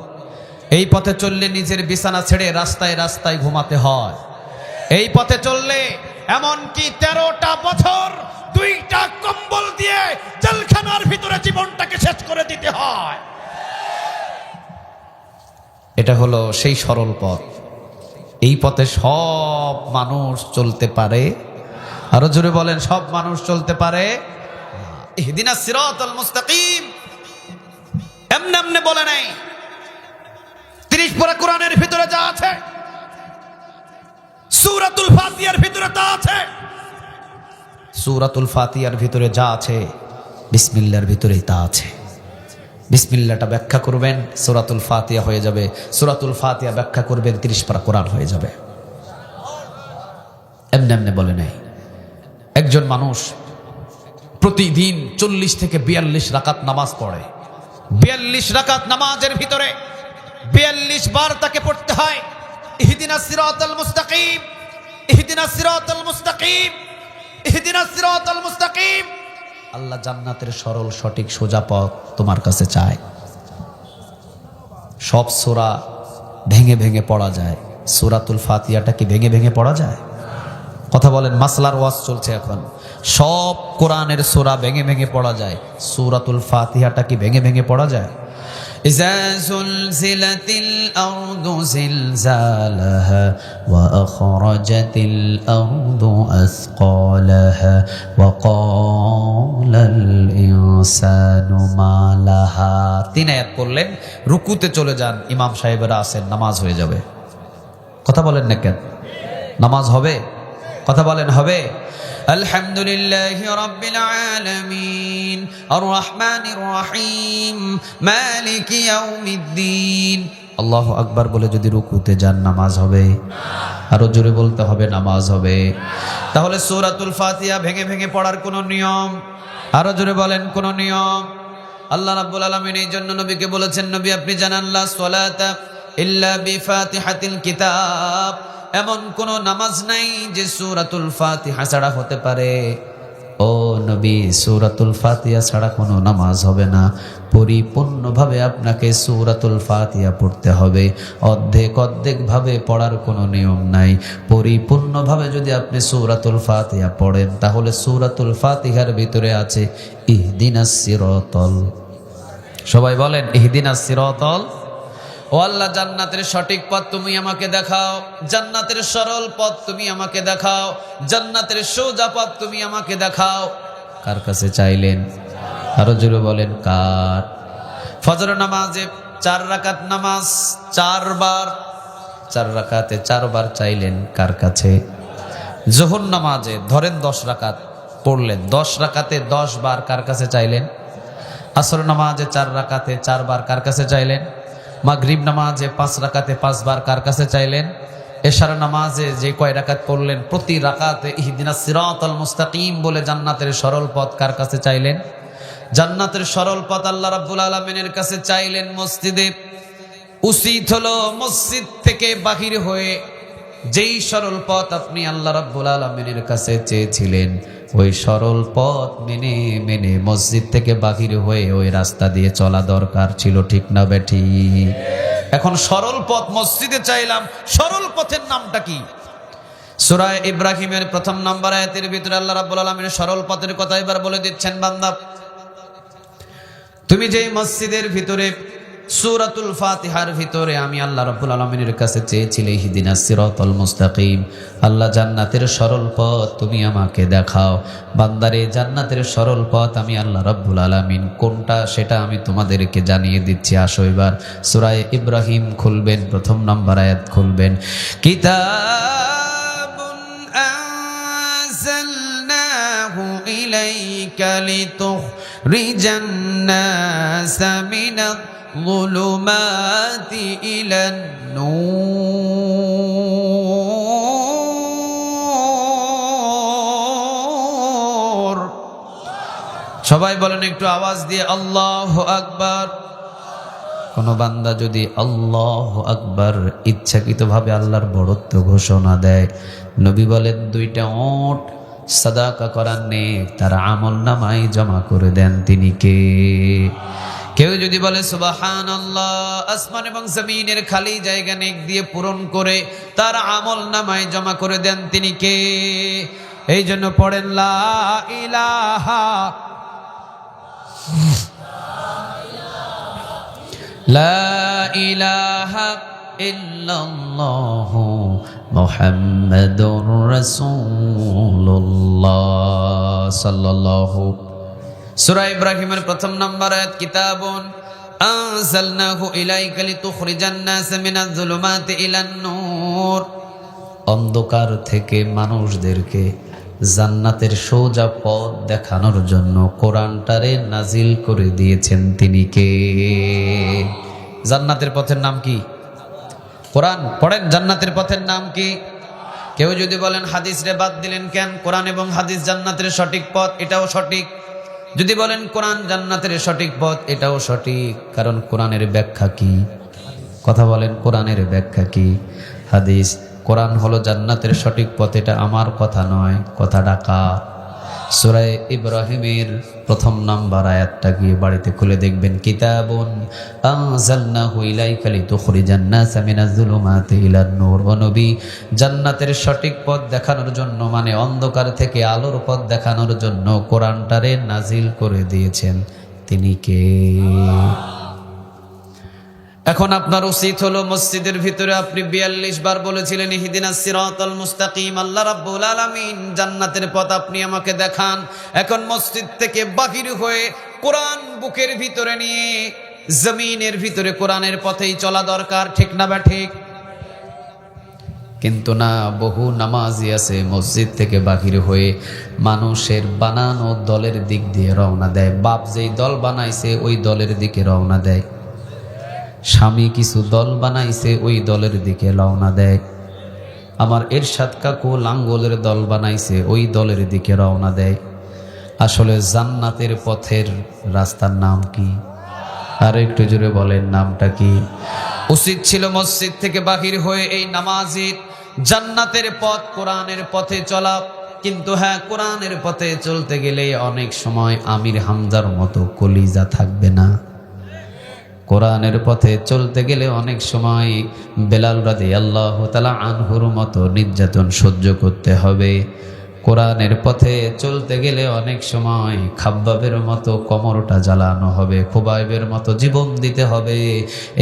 এই পথে চললে নিজের বিছানা ছেড়ে রাস্তায় রাস্তায় ঘুমাতে হয়। এই পথে চললে এমনকি 13টা বছর 2টা কম্বল দিয়ে জেলখানার ভিতরে জীবনটাকে শেষ করে দিতে হয়। এটা হলো সেই সরল পথ। এই পথে সব মানুষ চলতে পারে? আরো জোরে বলেন, সব মানুষ চলতে পারে? ইহদিনাস সিরাতাল মুস্তাকিম এমনে এমনে বলে নাই। 30 পারা কোরআনের ভিতরে যা আছে, সূরাতুল ফাতিহার ভিতরে তা আছে। সূরাতুল ফাতিহার ভিতরে যা আছে বিসমিল্লাহর ভিতরেই তা আছে। বিসমিল্লাহটা ব্যাখ্যা করবেন, সূরাতুল ফাতিহা হয়ে যাবে। সূরাতুল ফাতিহা ব্যাখ্যা করবেন, 30 পারা কোরআন হয়ে যাবে। এমনি এমনি বলে নাই। একজন মানুষ প্রতিদিন 40 থেকে 42 রাকাত নামাজ পড়ে। 42 রাকাত নামাজের ভিতরে 42 বার তাকে পড়তে হয় ইহদিনাস সিরাতাল মুস্তাকিম, ইহদিনাস সিরাতাল মুস্তাকিম, ইহদিনাস সিরাতাল মুস্তাকিম। আল্লাহ জান্নাতের সরল সঠিক সোজা পথ তোমার কাছে চায়। সব সূরা ভেঙে ভেঙে পড়া যায়, সূরাতুল ফাতিহাটা কি ভেঙে ভেঙে পড়া যায়? কথা বলেন, মাসলার ওয়াজ চলছে এখন। সব কোরআনের সূরা ভেঙে ভেঙে পড়া যায়, সূরাতুল ফাতিহাটা কি ভেঙে ভেঙে পড়া যায়? ইযা যুলজিলাতিল আরদু জিলজালাহা ওয়া আখরাজাতিল আরদু আসকালাহা ওয়া ক্বালাল ইনসানু মা লাহা। 3 আয়াত পড়লেন, রুকুতে চলে যান, ইমাম সাহেবেরা আছেন, নামাজ হয়ে যাবে। কথা বলেন না কেন? নামাজ হবে? কথা বলেন, হবে? আলহামদুলিল্লাহি রাব্বিল আলামিন আর রহমানির রহিম মালিকি ইয়াউমিদ্দিন। আল্লাহু আকবার বলে যদি রুকুতে যান নামাজ হবে? আরো জোরে বলতে হবে, নামাজ হবে। তাহলে সূরাতুল ফাতিহা ভেঙে ভেঙে পড়ার কোনো নিয়ম? আরো জোরে বলেন, কোন নিয়ম? আল্লাহ রাব্বুল আলামিন এই জন্য নবীকে বলেছেন, নবী আপনি জানান লা সালাতা ইল্লা বিফাতিহাতিল কিতাব। এমন কোন নামাজ নাই যে সূরাতুল ফাতিহা ছাড়া হতে পারে। ও নবী, সূরাতুল ফাতিহা ছাড়া কোনো নামাজ হবে না। পরিপূর্ণভাবে আপনাকে সূরাতুল ফাতিহা পড়তে হবে। অর্ধেক অর্ধেক ভাবে পড়ার কোনো নিয়ম নাই। পরিপূর্ণভাবে যদি আপনি সূরাতুল ফাতিহা পড়েন, তাহলে সূরাতুল ফাতিহার ভিতরে আছে ইহদিনাস সিরাতাল। সবাই বলেন, ইহদিনাস সিরাতাল। ও আল্লাহ, জান্নাতের সঠিক পথ তুমি আমাকে দেখাও, জান্নাতের সরল পথ তুমি আমাকে দেখাও, জান্নাতের সোজা পথ তুমি আমাকে দেখাও। কার কাছে চাইলেন? আরো জোরে বলেন, কার? ফজর নামাজে 4 রাকাত নামাজ 4 বার, 4 রাকাতে 4 বার চাইলেন কার কাছে? যোহর নামাজে ধরেন 10 রাকাত পড়লেন, 10 রাকাতে 10 বার কার কাছে চাইলেন? আসর নামাজে 4 রাকাতে 4 বার কার কাছে চাইলেন? মাগরিব নামাজে 5 রাকাতে 5 বার কার কাছে চাইলেন? এশার নামাজে যে কয় রাকাত পড়লেন, প্রতি রাকাতে ইহদিনাস সিরাতাল মুস্তাকিম বলে জান্নাতের সরল পথ কার কাছে চাইলেন? জান্নাতের সরল পথ আল্লাহ রাব্বুল আলামিনের কাছে চাইলেন। মসজিদে উচিত হলো মসজিদ থেকে বাহির হয়ে যেই সরল পথ আপনি আল্লাহ রাব্বুল আলামিনের কাছে চেয়েছিলেন, ওই সরল পথ মেনে মেনে মসজিদ থেকে বাহির হয়ে ওই রাস্তা দিয়ে চলা দরকার ছিল, ঠিক না বেঠি? এখন সরল পথ মসজিদে চাইলাম, সরল পথের নামটা কি? সূরা ইব্রাহিমের 1 নম্বর আয়াতের ভিতরে আল্লাহ রাব্বুল আলামিন সরল পথের কথা এবার বলে দিচ্ছেন, বান্দা তুমি যেই মসজিদের ভিতরে সূরাতুল ফাতিহার ভিতরে আমি আল্লাহ রাব্বুল আলামিনের কাছে চেয়েছিলে ইহদিনাস সিরাতাল মুস্তাকিম, আল্লাহ জান্নাতের সরল পথ তুমি আমাকে দেখাও। বান্দারে, জান্নাতের সরল পথ আমি আল্লাহ রাব্বুল আলামিন কোনটা সেটা আমি তোমাদেরকে জানিয়ে দিচ্ছি। আসো এবার সূরা ইব্রাহিম খুলবেন, 1 নম্বর আয়াত খুলবেন। কিতাবুন আনজালনাহু ইলাইকা লিতুখরিজান নাসা মিনাল যুলুমাতি ইলান নূর। সবাই বলেন একটু আওয়াজ দিয়ে আল্লাহু আকবার। কোন বান্দা যদি আল্লাহু আকবার ইচ্ছাকৃতভাবে আল্লাহর বড়ত্ব ঘোষণা দেয়, নবী বলেন 2টা ওট সাদাকা করার নেক তার আমল নামায় জমা করে দেন। তিনি কে? কেউ যদি বলে সুবহানাল্লাহ, আসমান এবং জমিনের খালি জায়গা নেক দিয়ে পূরণ করে তার আমল নামায় জমা করে দেন, তিনি কে? এই জন্য পড়েন লা ইলাহা লা ইলাহা ইল্লাল্লাহু মুহাম্মাদুর রাসূলুল্লাহ সাল্লাল্লাহু। সূরা ইব্রাহিমের প্রথম নম্বর আয়াত, কিতাবুন আনজালনাহু ইলাইকা লিতুখরিজান নাস মিনাজ যুলুমাতি ইলান নূর। অন্ধকার থেকে মানুষদেরকে জান্নাতের সোজা পথ দেখানোর জন্য কোরআনটারে নাজিল করে দিয়েছেন, তিনি কে? জান্নাতের পথের নাম কি? কোরআন। পড়েন, জান্নাতের পথের নাম কি? কেউ যদি বলেন হাদিস রে বাদ দিলেন কেন? কোরআন এবং হাদিস জান্নাতের সঠিক পথ, এটাও সঠিক। যদি বলেন কোরআন জান্নাতের সঠিক পথ, এটাও সঠিক। কারণ কোরআনের ব্যাখ্যা কি? কথা বলেন, কোরআনের ব্যাখ্যা কি? হাদিস। কোরআন হলো জান্নাতের সঠিক পথ, এটা আমার কথা নয়, কথাটা কার? সূরা ইব্রাহিমের প্রথম নাম্বার আয়াতটা গিয়ে বাড়িতে খুলে দেখবেন, কিতাবুন আনজালনাহু ইলাইকা লিতুখরিজান নাস মিনাজ যুলুমাতি ইলান নূর। ও নবী, জান্নাতের সঠিক পথ দেখানোর জন্য, মানে অন্ধকার থেকে আলোর পথ দেখানোর জন্য কোরআনটারে নাজিল করে দিয়েছেন, তিনি কে? এখন আপনার উচিত হলো মসজিদের ভিতরে আপনি ৪২ বার বলেছিলেন ইহদিনাস সিরাতাল মুস্তাকিম, আল্লাহ রাব্বুল আলামিন জান্নাতের পথ আপনি আমাকে দেখান। এখন মসজিদ থেকে বাহির হয়ে কোরআন বুকের ভিতরে নিয়ে জমিনের ভিতরে কোরআনের পথেই চলা দরকার, ঠিক না বা ঠিক? কিন্তু না, বহু নামাজি আছে মসজিদ থেকে বাহির হয়ে মানুষের বানানো দলের দিক দিয়ে রওনা দেয়। বাপ যেই দল বানাইছে ওই দলের দিকে রওনা দেয়, স্বামী কিছু দল বানাইছে ওই দলের দিকে রওনা দেয়, আমার এরশাদ কাকু লাঙ্গলের দল বানাইছে ওই দলের দিকে রওনা দেয়। আসলে জান্নাতের পথের রাস্তার নাম কি? আর একটু জোরে বলেন, নামটা কি? উচিত ছিল মসজিদ থেকে বাহির হয়ে এই নামাজির জান্নাতের পথ কোরআনের পথে চলা। কিন্তু হ্যাঁ, কোরআনের পথে চলতে গেলে অনেক সময় আমির হামজার মতো কলিজা থাকবে না। কোরআনের পথে চলতে গেলে অনেক সময় বেলাল রাদিয়াল্লাহু তাআলা আনহুর মতো নির্যাতন সহ্য করতে হবে। কোরআনের পথে চলতে গেলে অনেক সময় খাব্বাবের মতো কোমরটা জ্বালানো হবে, খুবাইবের মতো জীবন দিতে হবে।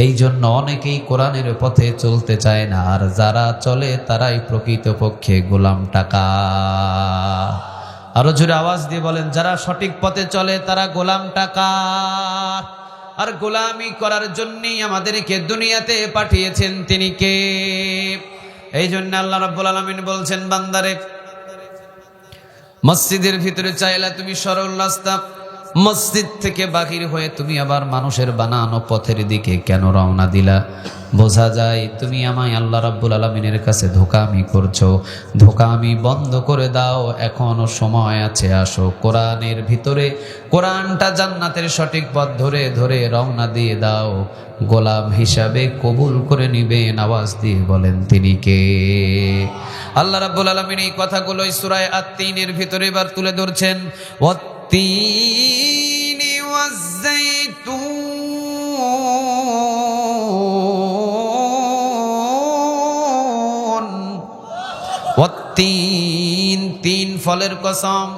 এই জন্য অনেকেই কোরআনের পথে চলতে চায় না, আর যারা চলে তারাই প্রকৃতপক্ষে গোলাম টাকা। আরো জোরে আওয়াজ দিয়ে বলেন, যারা সঠিক পথে চলে তারা গোলাম টাকা। আর গোলামি করার জন্যই আমাদেরকে দুনিয়াতে পাঠিয়েছেন, তিনি কে? এই জন্য আল্লাহ রাব্বুল আলামিন বলছেন, বান্দারে মসজিদের ভিতরে চাইলা তুমি সরল রাস্তা, মসজিদ থেকে বাহির হয়ে তুমি আবার মানুষের বানানো পথের দিকে কেন রওনা দিলা? বোঝা যায় তুমি আমায় আল্লাহ রাব্বুল আলামিনের কাছে ধোঁকামি করছো। ধোঁকামি বন্ধ করে দাও, এখনো সময় আছে। আসো কোরআনের ভিতরে, কোরআনটা জান্নাতের সঠিক পথ ধরে ধরে রওনা দিয়ে দাও। গোলাম হিসাবে কবুল করে নিবেন, আওয়াজ দিয়ে বলেন, তিনি কে? আল্লাহ রাব্বুল আলামিন এই কথাগুলো সূরা আত-তিনের ভিতরে এবার তুলে ধরছেন। ওয়াত-তিনি ওয়াজ-যাইতুন। ওয়াত-তিন, তিন ফলের কসম।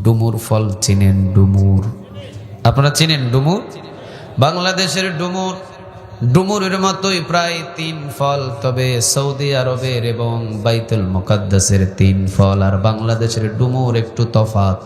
ডুমুর ফল চিনেন? ডুমুর আপনারা চিনেন? ডুমুর, বাংলাদেশের ডুমুর, ডুমুরের মতোই প্রায় তিন ফল, তবে সৌদি আরবের এবং বাইতুল মুকাদ্দাসের তিন ফল আর বাংলাদেশের ডুমুর একটু তফাৎ।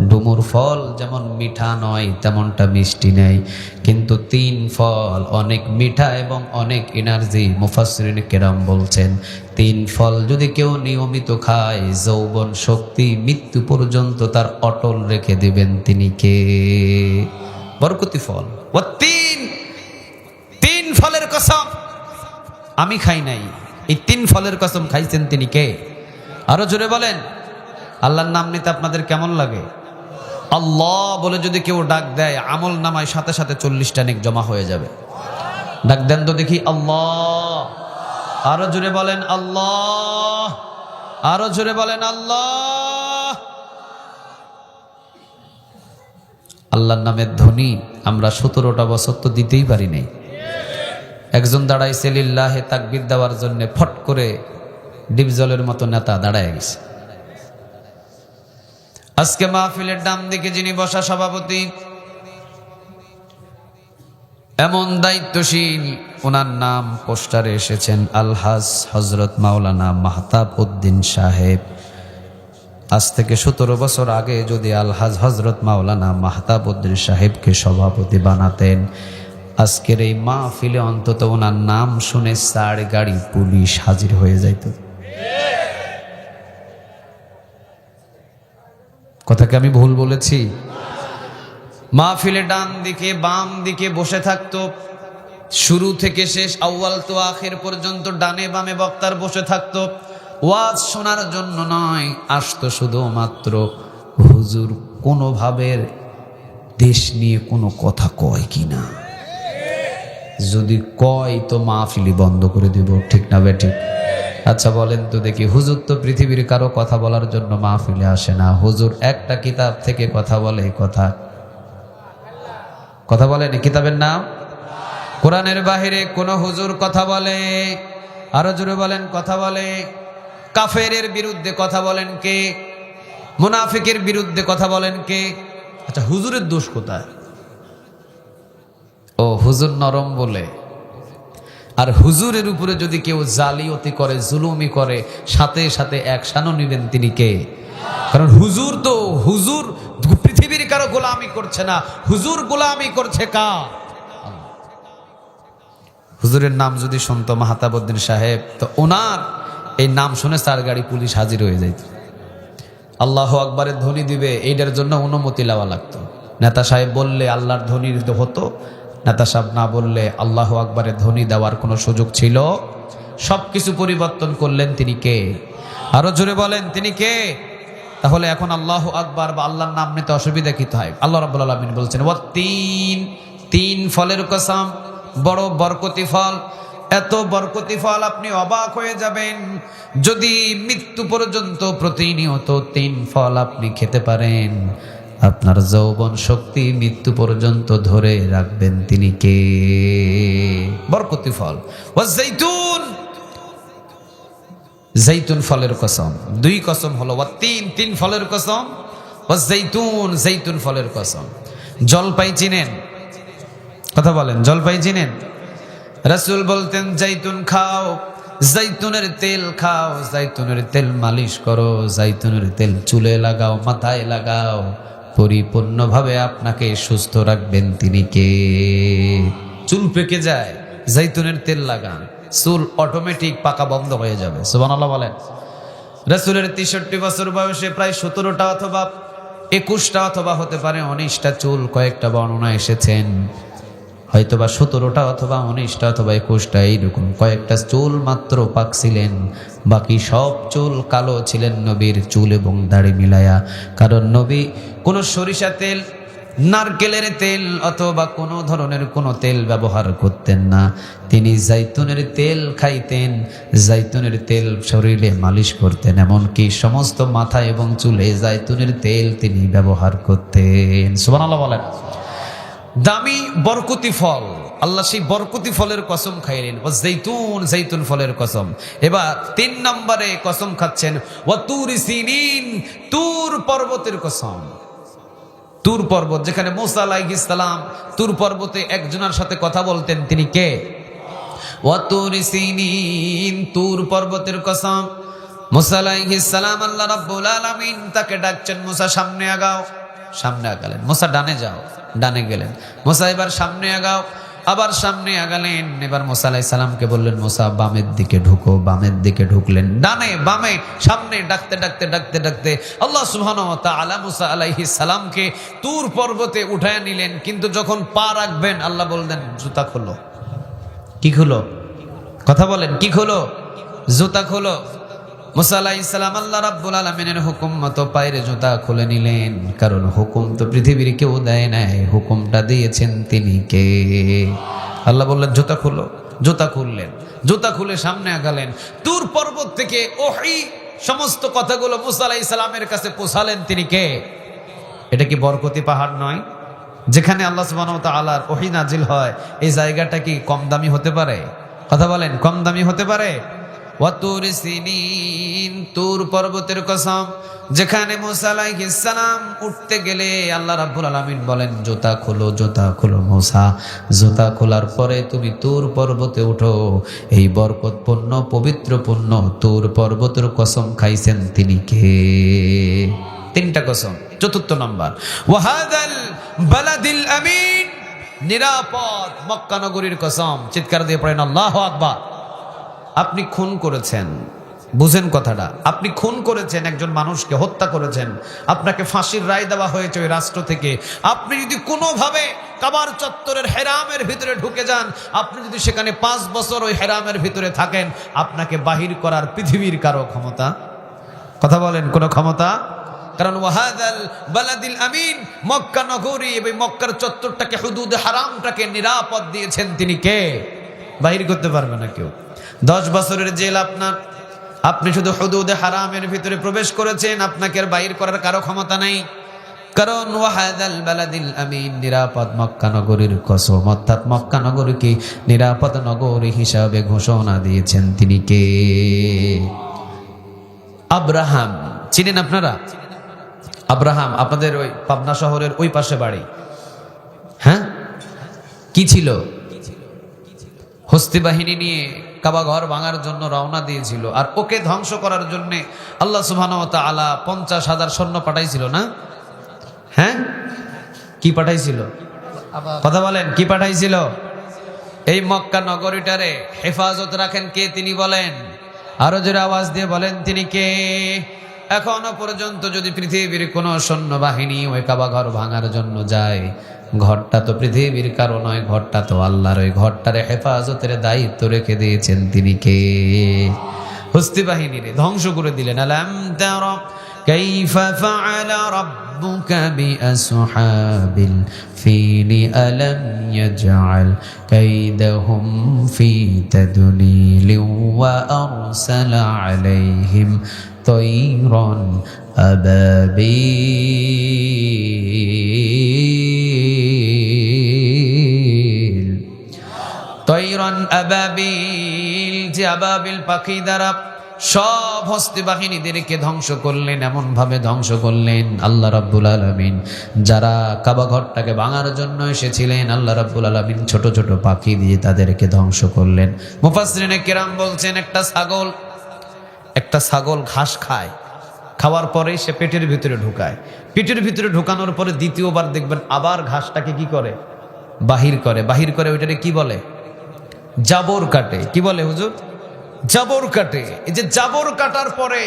ডুমুর ফল যেমন মিঠা নয় তেমনটা মিষ্টি নেই, কিন্তু তিন ফল অনেক মিঠা এবং অনেক এনার্জি। মুফাসসিরিন কেরাম বলছেন, তিন ফল যদি কেউ নিয়মিত খায়, যৌবন শক্তি মৃত্যু পর্যন্ত তার অটল রেখে দিবেন, তিনি কে? বরকতি ফল। ও তিন, তিন ফলের কসম আমি খাই নাই, এই তিন ফলের কসম খাইছেন, তিনি কে? আরো জোরে বলেন। আল্লাহর নাম নিতে আপনাদের কেমন লাগে? আল্লাহ বলে যদি কেউ ডাক দেয়, আমল নামায় সাথে সাথে 40টা নেক জমা হয়ে যাবে। ডাক দেন তো দেখি, আল্লাহ। আরো জোরে বলেন, আল্লাহ। আরো জোরে বলেন, আল্লাহ। আল্লাহর নামের ধ্বনি আমরা 17টা বছর তো দিতেই পারি নাই। একজন দাঁড়াইছে লিল্লাহে তাকবীর দেওয়ার জন্য, ফট করে ডিপজলের মতো নেতা দাঁড়ায় গেছে। আজকে মাহফিলের ডান দিকে যিনি বসা সভাপতি, এমন দায়িত্বশীল, ওনার নাম পোস্টারে এসেছেন আলহাজ হজরত মাওলানা মাহতাব উদ্দিন সাহেব। আজ থেকে 17 বছর আগে যদি আলহাজ হজরত মাওলানা মাহতাব উদ্দিন সাহেবকে সভাপতি বানাতেন, আজকের এই মাহফিলে অন্তত ওনার নাম শুনে 4 গাড়ি পুলিশ হাজির হয়ে যাইত। কথাকে আমি ভুল বলেছি? মাহফিলে ডান দিকে বাম দিকে বসে থাকতো, শুরু থেকে শেষ আউয়াল তো আখের পর্যন্ত ডানে বামে বক্তার বসে থাকতো। ওয়াজ শোনার জন্য নয়, আসতো শুধুমাত্র হুজুর কোনোভাবে দেশ নিয়ে কোনো কথা কয় কিনা। যদি কয় তো মাহফিলি বন্ধ করে দিব, ঠিক না বেঠিক? আচ্ছা বলেন তো দেখি, হুজুর তো পৃথিবীর কারো কথা বলার জন্য মাহফিলে আসে না। হুজুর একটা কিতাব থেকে কথা বলে, কথা বলেন কিতাবের নাম কোরআনের বাহিরে কোন হুজুর কথা বলে? আরো জোরে বলেন, কথা বলে? কাফেরের বিরুদ্ধে কথা বলেন কে? মুনাফিকের বিরুদ্ধে কথা বলেন কে? আচ্ছা হুজুরের দোষ কোথায়? ও হুজুর নরম বলে। আর হুজুরের উপরে যদি কেউ জালিয়াতি করে, জুলুমি করে, সাথে সাথে অ্যাকশনও নেবেন তিনি কে? কারণ হুজুর তো হুজুর পৃথিবীর কারো গোলামি করছে না, হুজুর গোলামি করছে কার? হুজুরের নাম যদি শুনতো মাহতাব উদ্দিন সাহেব, তো ওনার এই নাম শুনে 4 গাড়ি পুলিশ হাজির হয়ে যাইত। আল্লাহু আকবারের ধ্বনি দিবে, এইটার জন্য অনুমতি নেওয়া লাগতো। নেতা সাহেব বললে আল্লাহর ধ্বনি দিতে হতো, নেতা সাহেব না বললে আল্লাহু আকবারের ধ্বনি দেওয়ার কোনো সুযোগ ছিল? সবকিছু পরিবর্তন করলেন তিনি কে? আরো জোরে বলেন, তিনি কে? তাহলে এখন আল্লাহু আকবার বা আল্লাহর নাম নিতে অসুবিধা কি হয়? আল্লাহ রাব্বুল আলামিন বলছেন তিন ফলের কসম, বড় বরকতি ফল। এত বরকতি ফল আপনি অবাক হয়ে যাবেন। যদি মৃত্যু পর্যন্ত প্রতিনিয়ত 3 ফল আপনি খেতে পারেন, আপনার যৌবন শক্তি মৃত্যু পর্যন্ত ধরে রাখবেন তিনি কে? বরকতি ফল। ওয়াজাইতুন, জৈতুন ফলের কসম। 2 কসম হলো, তিন ফলের কসম, ওয়াজাইতুন, জৈতুন ফলের কসম। জলপাই চিনেন? কথা বলেন, জলপাই চিনেন? রাসূল বলতেন জৈতুন খাও, জৈতুনের তেল খাও, জৈতুনের তেল মালিশ করো, জৈতুনের তেল চুলে লাগাও, মাথায় লাগাও, পরিপূর্ণভাবে আপনাকে সুস্থ রাখবেন তিনি কে? চুল পেকে যায়, জৈতুনের তেল লাগান, চুল অটোমেটিক পাকা বন্ধ হয়ে যাবে। সুবহানাল্লাহ বলেন। রাসূলের 63 বছর বয়সে প্রায় 17টা অথবা 21টা অথবা হতে পারে 19টা চুল, কয়েকটা বর্ণনা এসেছেন হয়তোবা 17টা অথবা 19টা অথবা 21টা, এইরকম কয়েকটা চুল মাত্র পাকছিলেন। বাকি সব চুল কালো ছিলেন নবীর চুল এবং দাড়ি মিলায়া। কারণ নবী কোনো সরিষা তেল, নারকেলের তেল অথবা কোনো ধরনের কোনো তেল ব্যবহার করতেন না। তিনি জাইতুনের তেল খাইতেন, জাইতুনের তেল শরীরে মালিশ করতেন, এমনকি সমস্ত মাথা এবং চুলে জাইতুনের তেল তিনি ব্যবহার করতেন। সুবহানাল্লাহ বলেন। দামি বরকতি ফল, আল্লাহ সেই বরকতি ফলের কসম খাইলেন, ও জৈতুন, জৈতুন ফলের কসম। এবার 3 নম্বরে কসম খাচ্ছেন, ও তুর সিনিন, তুর পর্বতের কসম। তুর পর্বত, যেখানে মুসা আলাইহিস সালাম তুর পর্বতে একজনের সাথে কথা বলতেন, তিনি কে? ও তুর সিনিন, তুর পর্বতের কসম। মুসা আলাইহিস সালাম, আল্লাহ রাব্বুল আলামিন তাকে ডাকছেন, মুসা সামনে আগাও, সামনে আগালেন। মুসা ডানে যাও, ডানে গেলেন। মুসা এবার সামনে আগাও, আবার সামনে আগালেন। এবার মুসা আলাইহিস সালামকে বললেন, মুসা বামের দিকে ঢুকো, বামের দিকে ঢুকলেন। ডানে বামে সামনে ডাকতে ডাকতে ডাকতে ডাকতে আল্লাহ সুবহানাহু ওয়া তাআলা মুসা আলাইহিস সালামকে তুর পর্বতে উঠায় নিলেন। কিন্তু যখন পা রাখবেন, আল্লাহ বললেন জুতা খোলো। কি খোলো? কথা বলেন, কি খোলো? জুতা খোলো। মুসা আলাইহিস সালাম আল্লাহ রাব্বুল আলামিনের হুকুম মতো পায়ের জুতা খুলে নিলেন। কারণ হুকুম তো পৃথিবীর কেউ দেয় নাই, হুকুমটা দিয়েছেন তিনি কে? আল্লাহ বললেন জুতা খুলো, জুতা খুললেন। জুতা খুলে সামনে আগালেন। তুর পর্বত থেকে ওহী সমস্ত কথাগুলো মুসা আলাইহিস সালামের কাছে পৌঁছালেন, তিনি কে? এটা কি বরকতি পাহাড় নয়? যেখানে আল্লাহ সুবহানাহু ওয়া তাআলার ওহী নাজিল হয়, এই জায়গাটা কি কম দামি হতে পারে? কথা বলেন, কম দামি হতে পারে? ওয়া তুর সিনিন, তুর পর্বতের কসম, যেখানে মূসা আলাইহিস সালাম উঠতে গেলে আল্লাহ রাব্বুল আলামিন বলেন, জুতা খোলো মূসা, জুতা খোলার পরে তুমি তুর পর্বতে উঠো। এই বরকতপূর্ণ পবিত্রপূর্ণ তুর পর্বতের কসম খাইছেন তিনি কে? তিনটা কসম। চতুর্থ নাম্বার, ওয়াহাদাল বালাদিল আমিন, নিরাপদ মক্কা নগরীর কসম। চিৎকার দিয়ে পড়েন আল্লাহু আকবার। আপনি খুন করেছেন, বুঝেন কথাটা, আপনি খুন করেছেন, একজন মানুষকে হত্যা করেছেন, আপনাকে ফাঁসির রায় দেওয়া হয়েছে ওই রাষ্ট্র থেকে। আপনি যদি কোনোভাবে কাবার চত্বরের হেরামের ভিতরে ঢুকে যান, আপনি যদি সেখানে 5 বছর ওই হেরামের ভিতরে থাকেন, আপনাকে বাহির করার পৃথিবীর কারো ক্ষমতা, কথা বলেন, কোনো ক্ষমতা? কারণ ওয়াহাদাল বালাদিল আমিন, মক্কা নগরী এবং মক্কার চত্বরটাকে, হুদুদ হারামটাকে নিরাপদ দিয়েছেন তিনি কে? বাহির করতে পারবে না কেউ। 10 বছরের জেল আপনার, আপনি শুধু হুদুদ হারামের ভিতরে প্রবেশ করেছেন, আপনাকে আর বাহির করার কারো ক্ষমতা নেই। কারণ ওয়াহাদাল বালাদিল আমিন, নিরাপদ মক্কা নগরীর কসম, অর্থাৎ মক্কা নগরীকে নিরাপদ নগরী হিসাবে ঘোষণা দিয়েছেন তিনি কে? আব্রাহাম, চিনেন আপনারা? আব্রাহাম আপনাদের ওই পাবনা শহরের ওই পাশে বাড়ি। হ্যাঁ, কি ছিল? হস্তি বাহিনী নিয়ে কাবা ঘর ভাঙার জন্য রওনা দিয়েছিল, আর ওকে ধ্বংস করার জন্য আল্লাহ সুবহানাহু ওয়া তাআলা 50,000 সৈন্য পাঠাইছিল না? হ্যাঁ, কি পাঠাইছিল? কথা বলেন, কি পাঠাইছিল? এই মক্কা নগরীটারে হেফাজত রাখেন কে? তিনি বলেন, আরো জোরে আওয়াজ দিয়ে বলেন, তিনি কে? এখনো পর্যন্ত যদি পৃথিবীর কোন সৈন্যবাহিনী ওই কাবা ঘর ভাঙার জন্য যায়, ঘরটা তো পৃথিবীর কারো নয়, ঘরটা তো আল্লাহর। ওই ঘরটারে হেফাজতের দায়িত্ব রেখে দিয়েছেন তিনি কে? হস্তি বাহিনীরে ধ্বংস করে দিলেন। আলাম তারা কাইফা ফাআলা রাব্বুকা বিআসহাবিল ফিলি আলাম ইয়াজআল কাইদাহুম ফি তাদলিল ওয়া আরসালা আলাইহিম তয়রান আবাবিল। তয়রান আবাবিল, যে আবাবিল পাখি দ্বারা সব হস্তি বাহিনীদেরকে ধ্বংস করলেন। এমন ভাবে ধ্বংস করলেন আল্লাহ রাব্বুল আলামিন, যারা কাবা ঘরটাকে ভাঙার জন্য এসেছিলেন, আল্লাহ রাব্বুল আলামিন ছোট ছোট পাখি দিয়ে তাদেরকে ধ্বংস করলেন। মুফাসসিরিনে কেরাম বলছেন, একটা ছাগল ঘাস খায়, খাওয়ার পরে সে পেটের ভিতরে ঢুকায়, পেটের ভিতরে ঢুকানোর পরে দ্বিতীয়বার দেখবেন আবার ঘাসটাকে কি করে? বাহির করে। ওইটারে কি বলে? জাবর কাটে। কি বলে হুজুর? জাবর কাটে। এই যে জাবর কাটার পরে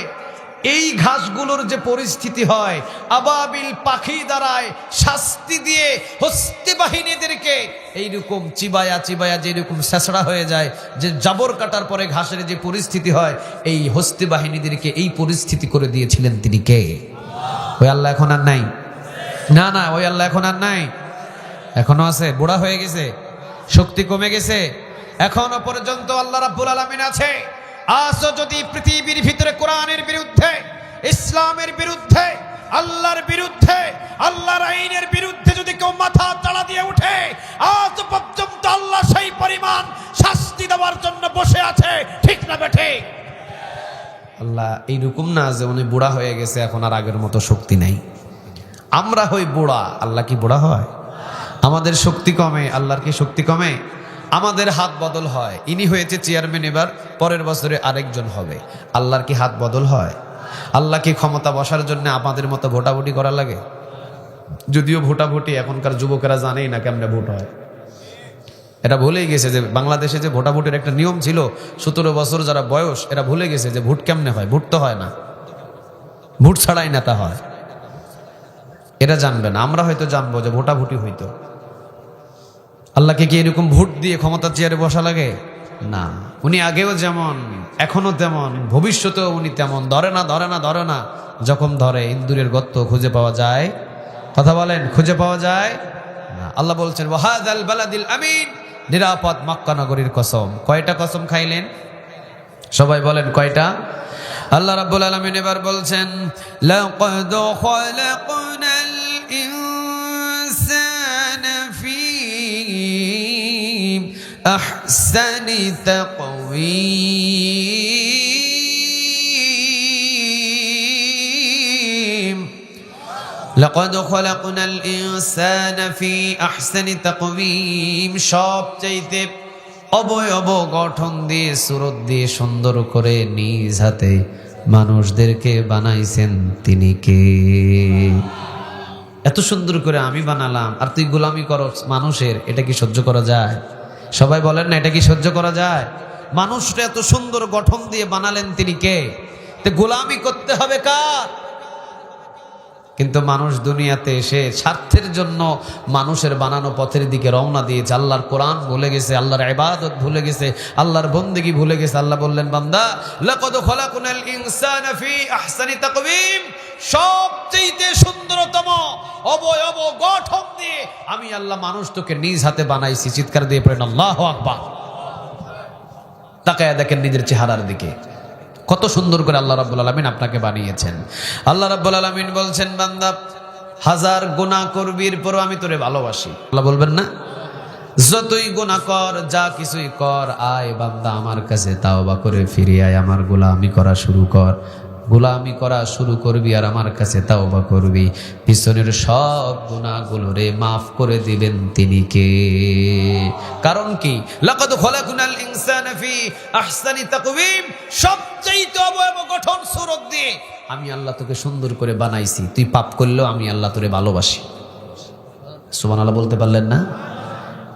এই ঘাসগুলোর যে পরিস্থিতি হয়, আবাবিল পাখি দ্বারায় শাস্তি দিয়ে হস্তি বাহিনীদেরকে এইরকম চিবায়া যেরকম ছেঁচড়া হয়ে যায়, যে জাবর কাটার পরে ঘাসের যে পরিস্থিতি হয়, এই হস্তি বাহিনীদেরকে এই পরিস্থিতি করে দিয়েছিলেন তিনি কে? ওই আল্লাহ এখন আর নাই? না, ওই আল্লাহ এখন আর নাই। এখনো আছে, বুড়া হয়ে গেছে, শক্তি কমে গেছে, এখনো পর্যন্ত আল্লাহ রাব্বুল আলামিন আছে। আজও যদি পৃথিবীর ভিতরে কোরআনের বিরুদ্ধে, ইসলামের বিরুদ্ধে, আল্লাহর বিরুদ্ধে, আল্লাহর আইনের বিরুদ্ধে যদি কেউ মাথা চাড়া দিয়ে উঠে, আজ পর্যন্ত আল্লাহ সেই পরিমাণ শাস্তি দেওয়ার জন্য বসে আছে। ঠিক না বেঠে? আল্লাহ এইরকম না যে উনি বুড়া হয়ে গেছে, এখন আর আগের মতো শক্তি নাই। আমরা হই বুড়া, আল্লাহ কি বুড়া হয়? আমাদের শক্তি কমে, আল্লাহর কি শক্তি কমে? আমাদের হাত বদল হয়। ইনি হয়েছে চেয়ারম্যান, এবার পরের বছরে আরেকজন হবে। আল্লাহর কি হাত বদল হয়? আল্লাহ কি ক্ষমতা বসার জন্য আমাদের মতো ভোটাভুটি করা লাগে? যদিও ভোটাভুটি এখনকার যুবকেরা জানেই না কেমনে ভোট হয়। এটা ভুলেই গেছে যে বাংলাদেশে যে ভোটাভুটির একটা নিয়ম ছিল, 17 বছর যারা বয়স, এরা ভুলে গেছে যে ভোট কেমনে হয়। ভোট তো হয় না, ভোট ছাড়াই নেতা হয়। এরা জানবে না, আমরা হয়তো জানবো যে ভোটাভুটি হইতো। আল্লাহকে কি এরকম ভোট দিয়ে ক্ষমতার চেয়ারে বসা লাগে? না। উনি আগেও যেমন, এখনো তেমন, ভবিষ্যতেও উনি তেমন। ধরে না, যখন ধরে ইন্দুরের গর্ত খুঁজে পাওয়া যায়। কথা বলেন, খুঁজে পাওয়া যায় না। আল্লাহ বলছেন ওয়াহাদাল বালাদিল আমিন, নিরাপদ মক্কা নগরীর কসম। কয়টা কসম খাইলেন? সবাই বলেন কয়টা? আল্লাহ রাব্বুল আলামিন এবার বলছেন, লাকাদ খালাকনাল ইনসানা أحسن تقويم لقد خلقنا الإنسان في أحسن تقويم সবচাইতে অবয়ব গঠন দিয়ে সুরত দিয়ে সুন্দর করে নিজ হাতে মানুষদেরকে বানাইছেন তিনি কে? এত সুন্দর করে আমি বানালাম আর তুই গোলামি করস মানুষের, এটা কি সহ্য করা যায়? সবাই বলেন না, এটা কি সহ্য করা যায়? মানুষটা এত সুন্দর গঠন দিয়ে বানালেন তিনি কে? তো গোলামি করতে হবে কার? কিন্তু মানুষ দুনিয়াতে এসে স্বার্থের জন্য মানুষের বানানো পথের দিকে রওনা দিয়েছে। আল্লাহর কোরআন ভুলে গেছে, আল্লাহর ইবাদত ভুলে গেছে, আল্লাহর বন্দেগী ভুলে গেছে। আল্লাহ বললেন, বান্দা লাকাদ খলাকনাল ইনসানা ফি আহসানি তাকওয়িম, সবচেয়ে সুন্দরতম অবয়ব গঠন দিয়ে আমি আল্লাহ মানুষ তোকে নিজ হাতে বানাইছি। চিৎকার দিয়ে পড়েন আল্লাহু আকবার। তাকায়া দেখেন নিজের চেহারার দিকে, কত সুন্দর করে আল্লাহ রাব্বুল আলামিন আপনাকে বানিয়েছেন। আল্লাহ রাব্বুল আলামিন বলছেন, বান্দা হাজার গুনাহ করবির পরও আমি তোরে ভালোবাসি। আল্লাহ বলবেন না, যতই গুনাহ কর, যা কিছুই কর, আয় বান্দা আমার কাছে তাওবা করে ফিরে আয়, আমার গোলামি করা শুরু কর। গোলামি করা শুরু করবি আর আমার কাছে তাওবা করবি, পিছনের সব গুনাহগুলোরে মাফ করে দিবেন তিনি কে? কারণ কি? লাকাদ খলাকনাল ইনসানা ফি আহসানি তাকওয়িম, সবচেয়ে অবয়ব গঠন সুরত দিয়ে আমি আল্লাহ তোকে সুন্দর করে বানাইছি। তুই পাপ করলেও আমি আল্লাহ তোরে ভালোবাসি। সুবহানাল্লাহ বলতে পারলেন না?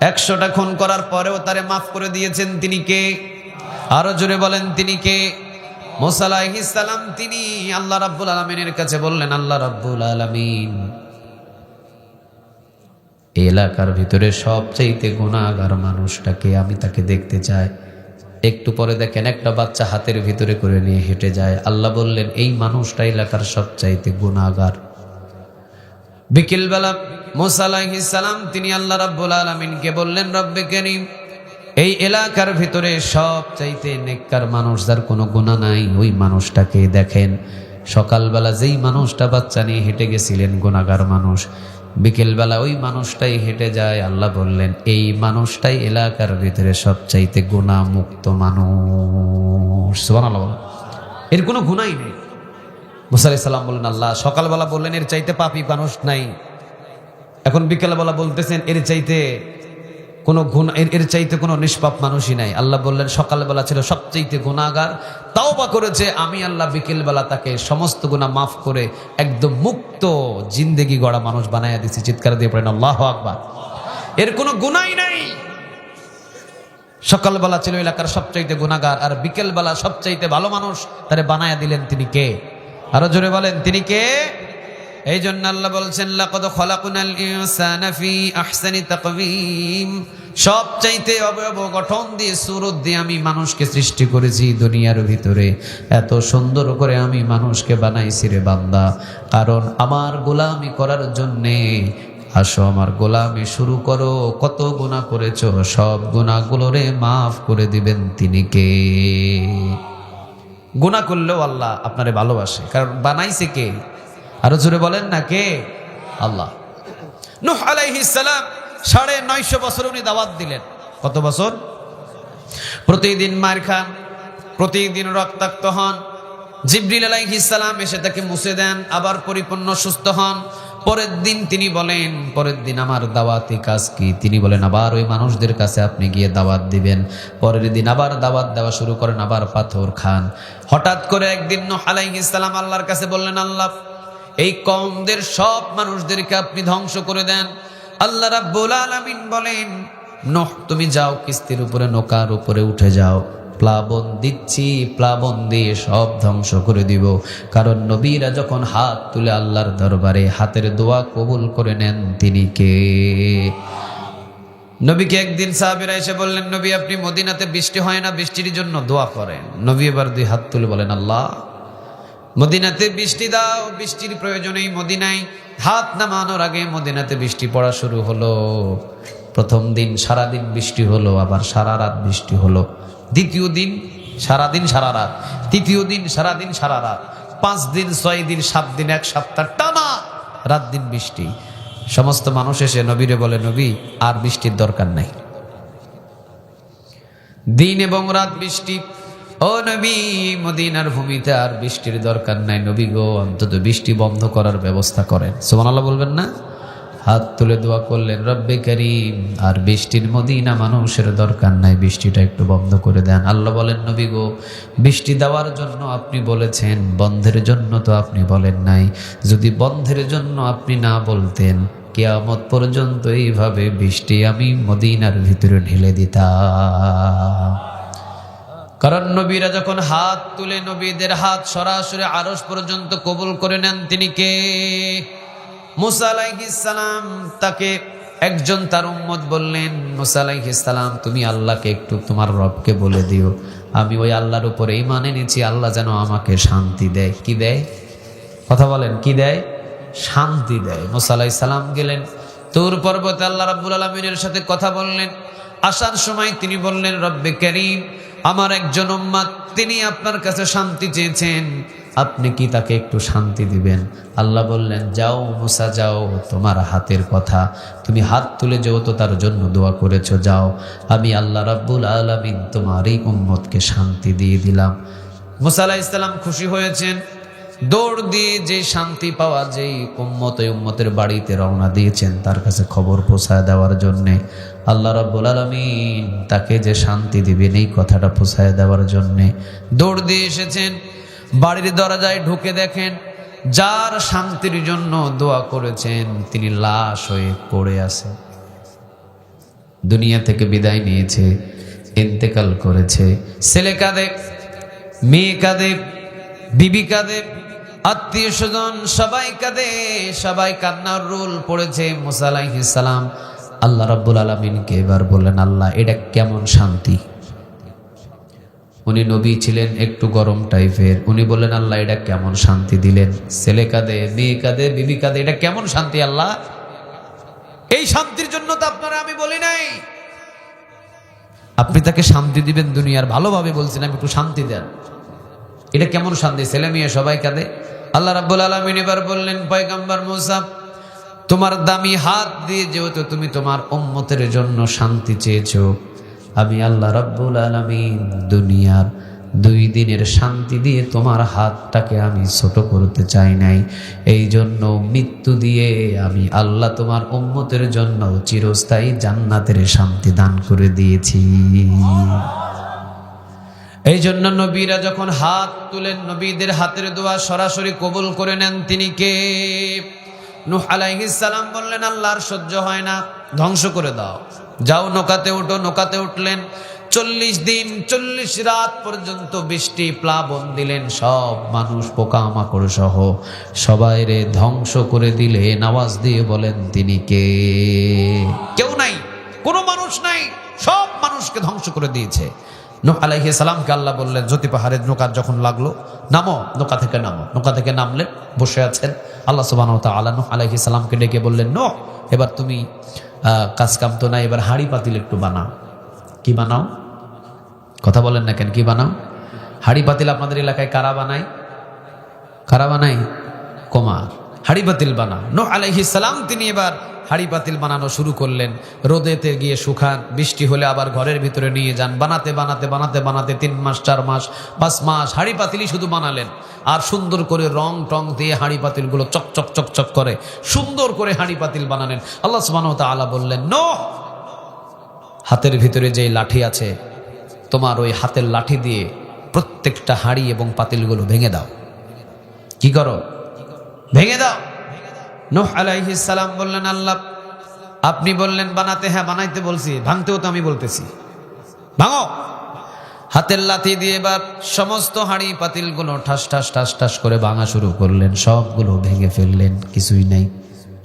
100টা খুন করার পরেও তারে মাফ করে দিয়েছেন তিনি কে? আরো জোরে বলেন তিনি কে? মুসা আলাইহিস সালাম তিনি আল্লাহ রাব্বুল আলামিনের কাছে বললেন, আল্লাহ রাব্বুল আলামিন, এলাকার ভিতরে সবচেয়ে গুনাহগার মানুষটাকে আমি তাকে দেখতে চাই। একটু পরে দেখেন একটা বাচ্চা হাতের ভিতরে করে নিয়ে হেঁটে যায়। আল্লাহ বললেন, এই মানুষটা এলাকার সবচাইতে গুনাহগার। বিকেলবেলা মুসা আলাইহিস সালাম তিনি আল্লাহ রাব্বুল আলামিনকে বললেন, রব্বে কারীম, এই এলাকার ভিতরে সবচাইতে নেককার মানুষ যার কোনো গুনাহ নাই, ওই মানুষটাকে দেখেন। সকালবেলা যেই মানুষটা বাচ্চা নিয়ে হেঁটে গেছিলেন গুনাহগার মানুষ, বিকেলবেলা ওই মানুষটাই হেঁটে যায়। আল্লাহ বললেন, এই মানুষটাই এলাকার ভিতরে সবচাইতে গুনাহ মুক্ত মানুষ। সুবহানাল্লাহ, এর কোনো গুনাহই নেই। মুসা আলাইহিস সালাম বললেন, আল্লাহ সকালবেলা বললেন এর চাইতে পাপী মানুষ নাই, এখন বিকেলবেলা বলতেছেন এর চাইতে কোনো এর চাইতে কোনো নিষ্পাপ মানুষই নাই। আল্লাহ বললেন, সকালবেলা ছিল সবচেয়ে গুনাহগার, তাওবা করেছে, আমি আল্লাহ বিকেলবেলা তাকে সমস্ত গুনাহ মাফ করে একদম মুক্ত জিন্দেগি গড়া মানুষ বানায়া দিয়েছি। চিৎকার দিয়ে পড়েন আল্লাহু আকবার। এর কোনো গুনাহই নাই। সকালবেলা ছিল এলাকার সবচেয়ে গুনাহগার, আর বিকেলবেলা সবচেয়ে ভালো মানুষ তারে বানায়া দিলেন তিনি কে? আরো জোরে বলেন তিনি কে? এই জন্য আল্লাহ বলছেন, লাকাদ খলাকনাল ইনসানা ফি আহসানি তাকওয়িম, সবচাইতে অবয়ব গঠন দিয়ে সুরত দিয়ে আমি মানুষকে সৃষ্টি করেছি দুনিয়ার ভিতরে। এত সুন্দর করে আমি মানুষকে বানাইছি রে বান্দা, কারণ আমার গোলামি করার জন্যে। আসো আমার গোলামি শুরু করো। কত গুনাহ করেছো, সব গুনাহগুলোরে মাফ করে দিবেন তিনি কে? গুনাহ করলেও আল্লাহ আপনারে ভালোবাসে, কারণ বানাইছে কে? আরো জোরে বলেন না কে? আল্লাহ। নূহ আলাইহিস সালাম 950 বছর উনি দাওয়াত দিলেন। কত বছর? প্রতিদিন মার খান, প্রতিদিন রক্তাক্ত হন। জিবরিল আলাইহিস সালাম এসে তাকে মুছে দেন, আবার পরিপূর্ণ সুস্থ হন। পরের দিন তিনি বলেন, পরের দিন আমার দাওয়াতি কাজ কি? তিনি বলেন, আবার ওই মানুষদের কাছে আপনি গিয়ে দাওয়াত দিবেন। পরের দিন আবার দাওয়াত দেওয়া শুরু করেন, আবার পাথর খান। হঠাৎ করে একদিন নূহ আলাইহিস সালাম আল্লাহর কাছে বললেন, আল্লাহ এই কওমদের সব মানুষদেরকে আপনি ধ্বংস করে দেন। আল্লাহ রাব্বুল আলামিন বলেন, নূহ তুমি যাও, কিস্তির উপরে নৌকার উপরে উঠে যাও, প্লাবন দিচ্ছি, প্লাবন দিয়ে সব ধ্বংস করে দিব। কারণ নবীরা যখন হাত তুলে আল্লাহর দরবারে হাতের দোয়া কবুল করে নেন তিনি কে? নবীকে একদিন সাহাবীরা এসে বললেন, নবী আপনি মদিনাতে বৃষ্টি হয় না, বৃষ্টির জন্য দোয়া করেন। নবী এবার 2 হাত তুলে বলেন, আল্লাহ মদিনাতে বৃষ্টি দাও, বৃষ্টির প্রয়োজনেই মদিনায়। হাত নামানোর আগে মদিনাতে বৃষ্টি পড়া শুরু হলো। প্রথম দিন সারাদিন বৃষ্টি হলো, আবার সারা রাত বৃষ্টি হলো। দ্বিতীয় দিন সারাদিন সারা রাত, তৃতীয় দিন সারাদিন সারা রাত, 5 দিন 6 দিন 7 দিন 1 সপ্তাহ টানা রাত দিন বৃষ্টি। সমস্ত মানুষ এসে নবীরে বলে, নবী আর বৃষ্টির দরকার নাই, দিন এবং রাত বৃষ্টি। ও নবী, মদিনার ভূমিতে আর বৃষ্টির দরকার নাই নবী গো, অন্তত বৃষ্টি বন্ধ করার ব্যবস্থা করেন। সুবহানাল্লাহ বলবেন না? হাত তুলে দোয়া করলেন, রব্বে কারীম, আর বৃষ্টির মদিনা মানুষের দরকার নাই, বৃষ্টিটা একটু বন্ধ করে দেন। আল্লাহ বলেন, নবী গো, বৃষ্টি দেওয়ার জন্য আপনি বলেছেন, বন্ধের জন্য তো আপনি বলেন নাই। যদি বন্ধের জন্য আপনি না বলতেন, কিয়ামত পর্যন্ত এইভাবে বৃষ্টি আমি মদিনার ভিতরে ঢেলে দিতাম। কারণ নবীরা যখন হাত তুলে নবীদের হাত সরাসরি আরশ পর্যন্ত কবুল করে নেন, তিনি কে? মুসা আলাইহিস সালাম। তাকে একজন তার উম্মত বললেন, মুসা আলাইহিস সালাম, তুমি আল্লাহকে একটু তোমার রবকে বলে দিও, আমি ওই আল্লাহর উপরে ঈমান এনেছি, আল্লাহ যেন আমাকে শান্তি দেয়। কি দেয়? কথা বলেন, কি দেয়? শান্তি দেয়। মুসা আলাইহিস সালাম গেলেন তুর পর্বতে, আল্লাহ রাব্বুল আলামিনের সাথে কথা বললেন। আসার সময় তিনি বললেন, রব্বে কারীম, আমার একজন উম্মত, তিনি আপনার কাছে শান্তি চেয়েছেন, আপনি কি তাকে একটু শান্তি দিবেন? আল্লাহ বললেন, যাও মুসা, যাও, তোমার হাতের কথা, তুমি হাত তুলে যেহেতু তার জন্য দোয়া করেছো, যাও, আমি আল্লাহ রাব্বুল আলামিন তোমার এই উম্মতকে শান্তি দিয়ে দিলাম। মুসা আলাইহিস সালাম খুশি হয়েছেন, দৌড় দিয়ে যে শান্তি পাওয়া যেই উম্মত, ওই উম্মতের বাড়িতে রওনা দিয়েছেন তার কাছে খবর পৌঁছায় দেওয়ার জন্যে। আল্লাহ রাব্বুল আলামিন তাকে যে শান্তি দিবেন এই কথাটা পৌঁছায় দেওয়ার জন্যে দৌড় দিয়ে এসেছেন। বাড়ির দরজায় ঢুকে দেখেন, যার শান্তির জন্য দোয়া করেছেন তিনি লাশ হয়ে পড়ে আছে, দুনিয়া থেকে বিদায় নিয়েছে, ইন্তেকাল করেছে। ছেলে কাঁদে, মেয়ে কাঁদে, বিবি কাঁদে, আত্মীয় স্বজন সবাই কাঁদে, সবাই কান্নার রোল পড়েছে। মুসা আলাইহিস সালাম আল্লাহ রাব্বুল আলামিনকে এবার বললেন, আল্লাহ, এটা কেমন শান্তি? উনি নবী ছিলেন একটু গরম টাইপের, উনি বললেন, আল্লাহ, এটা কেমন শান্তি দিলেন? ছেলে কাঁদে, মেয়ে কাঁদে, বিবি কাঁদে, এটা কেমন শান্তি আল্লাহ? এই শান্তির জন্য তো আপনারা আমি বলি নাই, আপনি তাকে শান্তি দিবেন দুনিয়ার, ভালোভাবে বলছেন, আমি একটু শান্তি দেন, এটা কেমন শান্তি? ছেলে মেয়ে সবাই কাঁদে। আল্লাহ রাব্বুল আলামিন এবার বললেন, পয়গম্বর মুসা, তোমার দামি হাত দিয়ে যেহেতু তুমি তোমার উম্মতের জন্য শান্তি চেয়েছো, আমি আল্লাহ রাব্বুল আলামিন দুনিয়ার 2 দিনের শান্তি দিয়ে তোমার হাতটাকে আমি ছোট করতে চাই নাই, এই জন্য মৃত্যু দিয়ে আমি আল্লাহ তোমার উম্মতের জন্য চিরস্থায়ী জান্নাতের শান্তি দান করে দিয়েছি। এই জন্য নবীরা যখন হাত তুলেন, নবীদের হাতের দোয়া সরাসরি কবুল করে নেন। তিনি কে? নূহ আলাইহিস সালাম বললেন, আল্লাহর সহ্য হয় না, ধ্বংস করে দাও, যাও নৌকাতে উঠো। নৌকাতে উঠলেন, 40 দিন 40 রাত পর্যন্ত বৃষ্টি প্লাবন দিলেন, সব মানুষ পোকামাকড় সহ সবাইরে ধ্বংস করে দিলেন। আওয়াজ দিয়ে বলেন, তিনি কে? কেউ নাই, কোনো মানুষ নাই, সব মানুষকে ধ্বংস করে দিয়েছে। নূহ আলাইহিস সালামকে আল্লাহ বললেন, জ্যোতি পাহাড়ের নৌকা যখন লাগলো, নামো, নৌকা থেকে নামো। নৌকা থেকে নামলেন, বসে আছেন। আল্লাহ সুবহানাহু ওয়া তাআলা নূহ আলাইহিস সালামকে ডেকে বললেন, নূহ, এবার তুমি কাজ কাম তো না, এবার হাঁড়ি পাতিল একটু বানাও। কি বানাও? কথা বলেন না কেন? কি বানাও? হাঁড়ি পাতিল আপনাদের এলাকায় কারা বানায়? কারা বানায়? কুমার। হাঁড়ি পাতিল বানাও। নূহ আলাইহিস সালাম তিনি এবার হাঁড়ি পাতিল বানানো শুরু করলেন। রোদেতে গিয়ে শুকান, বৃষ্টি হলে আবার ঘরের ভিতরে নিয়ে যান, বানাতে বানাতে বানাতে বানাতে 3 মাস 4 মাস 5 মাস হাঁড়ি পাতিলই শুধু বানালেন। আর সুন্দর করে রং টং দিয়ে হাঁড়ি পাতিলগুলো চকচক চকচক করে সুন্দর করে হাঁড়ি পাতিল বানালেন। আল্লাহ সুবহানাহু ওয়া তাআলা বললেন, নূহ, হাতের ভিতরে যে লাঠি আছে, তোমার ওই হাতের লাঠি দিয়ে প্রত্যেকটা হাঁড়ি এবং পাতিলগুলো ভেঙে দাও। কি করো? ভেঙে দাও। নূহ আলাইহিস সালাম বললেন, আল্লাহ, আপনি বললেন বানাতে, হ্যাঁ বানাইতে বলছি, ভাঙতেও তো আমি বলতেছি, ভাঙো। হাতের লাঠি দিয়ে এবার সমস্ত হাঁড়ি পাতিলগুলো ঠাস ঠাস ঠাস ঠাস করে ভাঙা শুরু করলেন, সবগুলো ভেঙে ফেললেন, কিছুই নেই।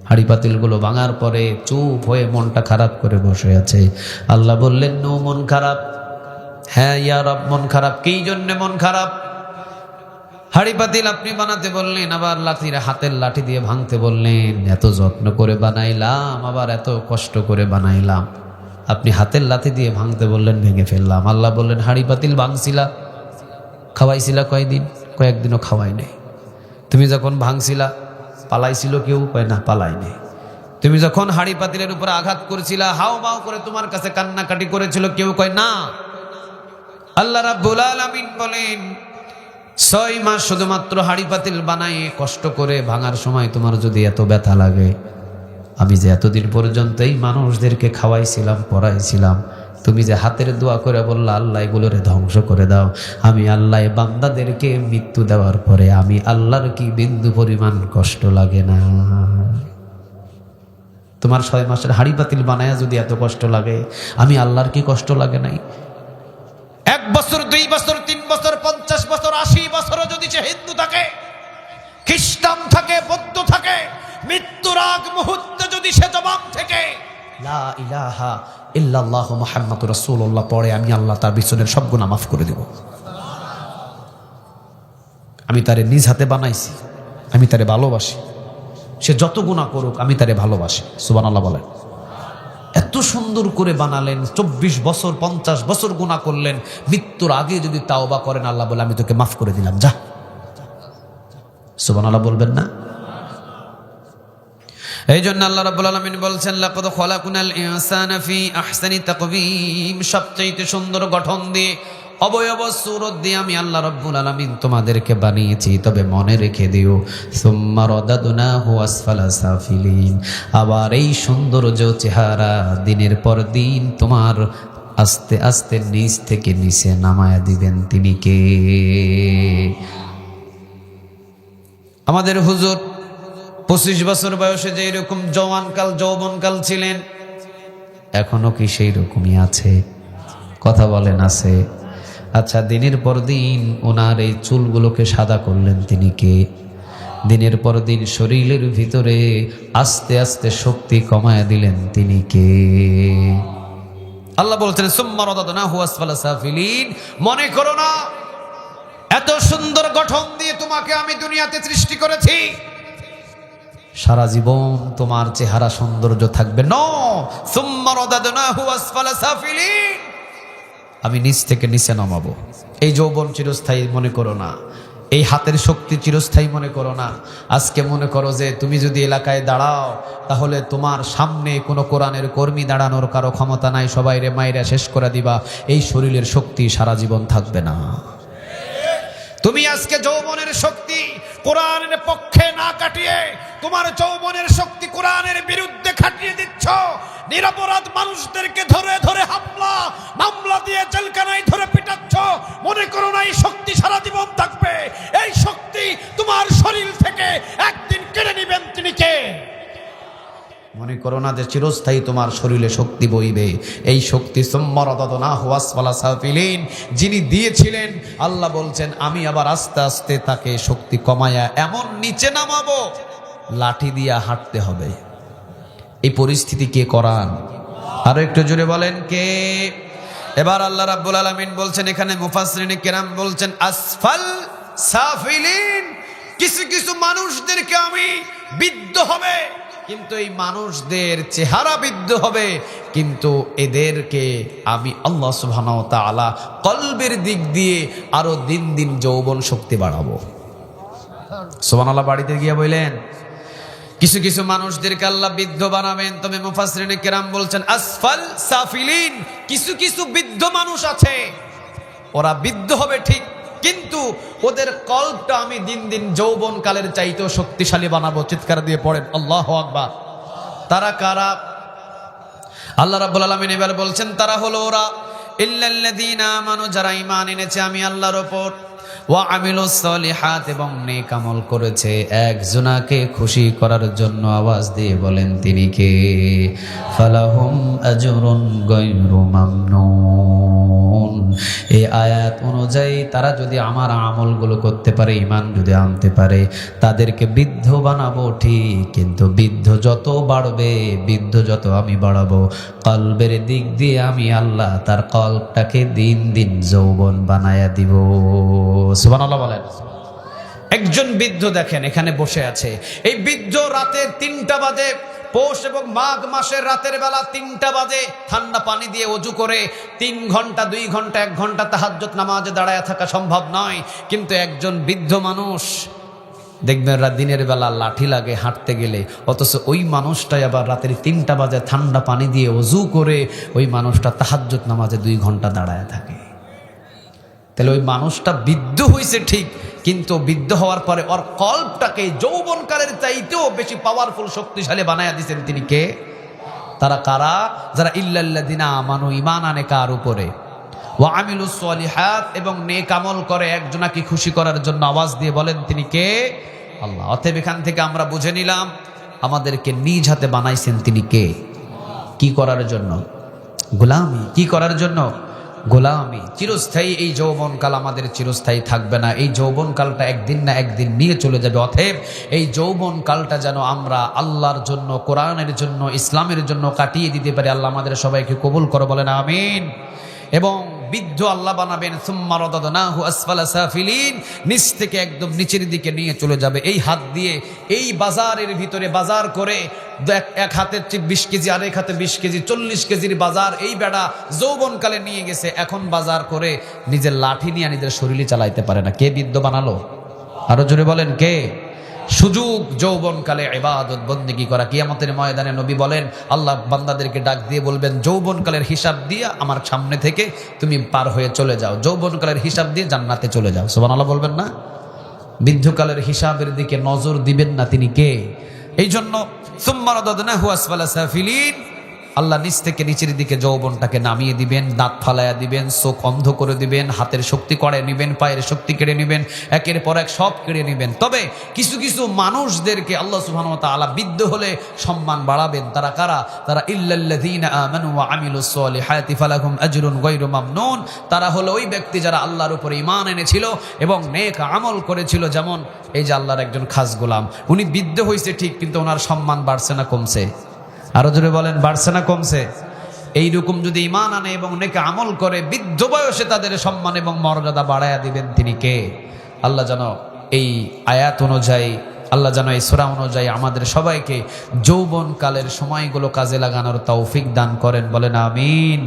হাঁড়ি পাতিলগুলো ভাঙার পরে চুপ হয়ে মনটা খারাপ করে বসে আছে। আল্লাহ বললেন, নূহ, মন খারাপ? হ্যাঁ ইয়া রব, মন খারাপ। কি জন্য মন খারাপ? হাঁড়ি পাতিল আপনি বানাতে বললেন, আবার হাতের লাঠি দিয়ে ভাঙতে বললেন। এত যত্ন করে বানাইলাম, আবার এত কষ্ট করে বানাইলাম, আপনি হাতের লাঠি দিয়ে ভাঙতে বললেন, ভেঙে ফেললাম। আল্লাহ বললেন, হাঁড়ি পাতিল ভাঙছিলা, খাওয়াইছিলা কয়দিন? কয়েকদিনও খাওয়াই নাই। তুমি যখন ভাঙছিলা পালাইছিল কেউ? কয় না, পালাই নেই। তুমি যখন হাঁড়ি পাতিলের উপর আঘাত করেছিলা, হাও মাও করে তোমার কাছে কান্নাকাটি করেছিল কেউ? কয় না। আল্লাহ রাব্বুল আলামিন বলেন 6 মাস শুধুমাত্র হাড়ি পাতিল বানায় কষ্ট করে ভাঙার সময় তোমার যদি এত ব্যথা লাগে, আমি যে এতদিন পর্যন্ত এই মানুষদেরকে খাওয়াইছিলাম, পড়াইছিলাম, তুমি যে হাতের দোয়া করে বললা আল্লাহ এগুলোরে ধ্বংস করে দাও, আমি আল্লাহ বান্দাদেরকে মৃত্যু দেওয়ার পরে আমি আল্লাহর কি বিন্দু পরিমাণ কষ্ট লাগে না? তোমার 6 মাসের হাড়ি পাতিল বানায়া যদি এত কষ্ট লাগে, আমি আল্লাহর কি কষ্ট লাগে নাই? 1 বছর 2 বছর 3 বছর 50 বছর 80 বছরও যদি সে হিন্দু থাকে, খ্রিস্টান থাকে, বৌদ্ধ থাকে, মৃত্যুর আগ মুহূর্তে যদি সে জবান থেকে লা ইলাহা ইল্লাল্লাহু মুহাম্মাদুর রাসূলুল্লাহ পড়ে, আমি আল্লাহ তার পিছনের সব গুনাহ মাফ করে দেব। আমি তারে নিজ হাতে বানাইছি, আমি তারে ভালোবাসি, সে যত গুনাহ করুক আমি তারে ভালোবাসি। সুবহানাল্লাহ বলেন। এত সুন্দর করে বানালেন, 24 বছর 50 বছর গুনাহ করলেন, মৃত্যুর আগে যদি তাওবা করেন আল্লাহ বলে আমি তোকে মাফ করে দিলাম, যা। সুবহানাল্লাহ বলবেন না? এই জন্য আল্লাহ রাব্বুল আলামিন বলছেন লাকাদ খালাকনাল ইনসানা ফি আহসানি তাকওয়িম, সবচেয়ে সুন্দর গঠন দিয়ে, অবয়ব সুরত দিয়ে আমি আল্লাহ রাব্বুল আলামিন তোমাদেরকে বানিয়েছি। তবে মনে রেখে দিও সুম্মা রাদাদনাহু আসফালা সাফিলিন, আবার এই সৌন্দর্য চেহারা দিনের পর দিন তোমার আস্তে আস্তে নিচ থেকে নিচে নামায়া দিবেন। তিনি কে? আমাদের হুজুর 25 বছর বয়সে যে এরকম জওয়ানকাল যৌবনকাল ছিলেন, এখনো কি সেই রকমই আছে? কথা বলেন, আছে? আচ্ছা, দিনের পর দিন ওনার এই চুলগুলোকে সাদা করলেন, তিনি কে? দিনের পর দিন শরীরের ভিতরে আস্তে আস্তে শক্তি কমায়া দিলেন, তিনি কে? আল্লাহ বলছেন সুম্মা রাদাদনাহু আসফালা সাফিলিন, মনে করো না এত সুন্দর গঠন দিয়ে তোমাকে আমি দুনিয়াতে সৃষ্টি করেছি, সারা জীবন তোমার চেহারা সৌন্দর্য থাকবে। ন সুম্মা রাদাদনাহু আসফালা সাফিলিন, আমি নিচ থেকে নিচে নামাবো। এই যৌবন চিরস্থায়ী মনে করো না, এই হাতের শক্তি চিরস্থায়ী মনে করো না। আজকে মনে করো যে তুমি যদি এলাকায় দাঁড়াও, তাহলে তোমার সামনে কোনো কোরআনের কর্মী দাঁড়ানোর কারো ক্ষমতা নাই, সবাই রে মাইরা শেষ করে দিবা। এই শরীরের শক্তি সারা জীবন থাকবে না। তুমি আজকে যৌবনের শক্তি কোরআনের পক্ষে না কাটিয়ে তোমার যৌবনের শক্তি কোরআনের বিরুদ্ধে খাটিয়ে দিচ্ছ। নিরপরাধ মানুষদেরকে ধরে ধরে হামলা মামলা দিয়ে জেলখানায় ধরে পিটাচ্ছ। মনে করো না এই শক্তি সারা জীবন থাকবে। এই শক্তি তোমার শরীর থেকে একদিন কেড়ে নেবেন, তিনি কে? মনে করো না যে চিরস্থায়ী তোমার শরীরে শক্তি বইবে। এই শক্তি সুম্মা রাদাদনাহু আসফালা সাফিলিন, যিনি দিয়েছিলেন আল্লাহ বলছেন আমি আবার আস্তে আস্তে তাকে শক্তি কমায়া এমন নিচে নামাবো, লাঠি দিয়া হাঁটতে হবে। এই পরিস্থিতি কে করান? আরো একটু জোরে বলেন কে? এবার আল্লাহ রাব্বুল আলামিন বলছেন, এখানে মুফাসসিরিনে কেরাম বলছেন আসফাল সাফিলিন, কিছু কিছু মানুষদেরকে আমি বিদ্ধ হবে, কিন্তু এই মানুষদের চেহারা বিদ্ধ হবে, কিন্তু এদেরকে আমি আল্লাহ সুবহানাহু ওয়া তাআলা কলবের দিক দিয়ে আরো দিন দিন যৌবন শক্তি বাড়াবো। সুবহানাল্লাহ। বাড়িতে গিয়ে বললেন কিছু কিছু মানুষদেরকে আল্লাহ বিদ্ধ বানাবেন। তবে মুফাসসিরিনে কেরাম বলছেন আসফাল সাফিলিন, কিছু কিছু বিদ্ধ মানুষ আছে, ওরা বিদ্ধ হবে ঠিক, কিন্তু ওদের কল্পটা আমি দিন দিন যৌবন কালের চাইতেও শক্তিশালী বানাবো। চিৎকার দিয়ে পড়েন আল্লাহু আকবার। তারা কারা? আল্লাহ রাব্বুল আলামিন এবার বলছেন তারা হলো ওরা ইল্লাল্লাযীনা আমানু, যারা ঈমান এনেছে আমি আল্লাহর উপর, ওয়া আমিলুস সলিহাত, এবং নেক আমল করেছে। একজনাকে খুশি করার জন্য আওয়াজ দিয়ে বলেন তিনি কে? ফালাহুম আজরুন গায়রু মামনুন। এই আয়াত অনুযায়ী তারা যদি আমার আমলগুলো করতে পারে, ঈমান যদি আনতে পারে, তাদেরকে বৃদ্ধ বানাবো ঠিক, কিন্তু বৃদ্ধ যত বাড়বে, বৃদ্ধ যত আমি বাড়াবো, কলবের দিক দিয়ে আমি আল্লাহ তার কলবটাকে দিন দিন যৌবন বানায়া দিব। সুবহানাল্লাহ বলেন। একজন বৃদ্ধ দেখেন এখানে বসে আছে, এই বৃদ্ধ রাতে 3টা বাজে, পৌষ এবং মাঘ মাসের রাতের বেলা 3টা বাজে ঠান্ডা পানি দিয়ে ওযু করে 3 ঘন্টা 2 ঘন্টা 1 ঘন্টা তাহাজ্জুদ নামাজে দাঁড়ায় থাকা সম্ভব নয়। কিন্তু একজন বৃদ্ধ মানুষ দেখবেন দিনের বেলা লাঠি লাগে হাঁটতে গেলে, অথচ ওই মানুষটাই আবার রাতের 3টা বাজে ঠান্ডা পানি দিয়ে ওযু করে ওই মানুষটা তাহাজ্জুদ নামাজে 2 ঘন্টা দাঁড়ায় থাকে। তাহলে ওই মানুষটা বৃদ্ধ হয়েছে ঠিক, কিন্তু বৃদ্ধ হওয়ার পরে ওর কল্পটাকে যৌবনকালের চাইতেও বেশি পাওয়ারফুল শক্তিশালী বানায়া দিয়েছেন তিনি কে? তারা কারা? যারা ইল্লাল্লাযিনা আমানু, ঈমান আনে কার উপরে? ওয়া আমিলুস সলিহাত, এবং নেক আমল করে একজনাকে খুশি করার জন্য। আওয়াজ দিয়ে বলেন তিনি কে? আল্লাহ। অতএব এখান থেকে আমরা বুঝে নিলাম আমাদেরকে নিজ হাতে বানাইছেন তিনি কে? কি করার জন্য? গোলামি। কি করার জন্য? গোলামি। চিরস্থায়ী এই যৌবনকাল আমাদের চিরস্থায়ী থাকবে না। এই যৌবনকালটা একদিন না একদিন নিয়ে চলে যাবে। অতএব এই যৌবনকালটা যেন আমরা আল্লাহর জন্য, কোরআনের জন্য, ইসলামের জন্য কাটিয়ে দিতে পারি। আল্লাহ আমাদের সবাইকে কবুল করো, বলেন আমিন। এবং বৃদ্ধ আল্লাহ বানাবেন, সুম্মা রাদাদনাহু আসফালা সাফিলিন, নিচ থেকে একদম নিচের দিকে নিয়ে চলে যাবে। এই হাত দিয়ে এই বাজারের ভিতরে বাজার করে এক হাতে 20 কেজি, আরেক হাতে 20 কেজি, 40 কেজির বাজার এই বেড়া যৌবনকালে নিয়ে গেছে। এখন বাজার করে নিজের লাঠি নিয়ে নিজের শরীরে চালাইতে পারে না। কে বৃদ্ধ বানালো? আরো জোরে বলেন কে? সুযোগ যৌবনকালে ইবাদত বন্দেগী করা। কিয়ামতের ময়দানে নবী বলেন, আল্লাহ বান্দাদেরকে ডাক দিয়ে বলবেন, যৌবনকালের হিসাব দিয়ে আমার সামনে থেকে তুমি পার হয়ে চলে যাও, যৌবনকালের হিসাব দিয়ে জান্নাতে চলে যাও। সুবহানাল্লাহ বলবেন না? বৃদ্ধকালের হিসাবের দিকে নজর দিবেন না তিনি কে? এই জন্য সুম্মা রাদাদনাহু আসফালা সাফিলিন, আল্লাহ নিচ থেকে নিচের দিকে যৌবনটাকে নামিয়ে দিবেন, দাঁত ফালাইয়া দিবেন, চোখ অন্ধ করে দিবেন, হাতের শক্তি কেড়ে নিবেন, পায়ের শক্তি কেড়ে নিবেন, একের পর এক সব কেড়ে নিবেন। তবে কিছু কিছু মানুষদেরকে আল্লাহ সুবহানাহু ওয়া তাআলা বৃদ্ধ হলে সম্মান বাড়াবেন। তারা কারা? তারা ইল্লাল্লাযীনা আমানু ওয়া আমিলুস সলিহাতি ফালাহুম আজরুন গায়রু মামনুন। তারা হলো ওই ব্যক্তি যারা আল্লাহর উপরে ঈমান এনেছিল এবং নেক আমল করেছিল। যেমন এই যে আল্লাহর একজন খাস গোলাম, উনি বৃদ্ধ হয়েছে ঠিক, কিন্তু ওনার সম্মান বাড়ছে না কমছে? আরো জোরে বলেন, বাড়ছে না কমছে? এইরকম যদি ঈমান আনে এবং নেক আমল করে বৃদ্ধ বয়সে তাদের সম্মান এবং মর্যাদা বাড়ায়া দিবেন তিনি কে? আল্লাহ যেন এই আয়াত অনুযায়ী, আল্লাহ যেন এই সূরা অনুযায়ী আমাদের সবাইকে যৌবনকালের সময়গুলো কাজে লাগানোর তৌফিক দান করেন, বলেন আমিন।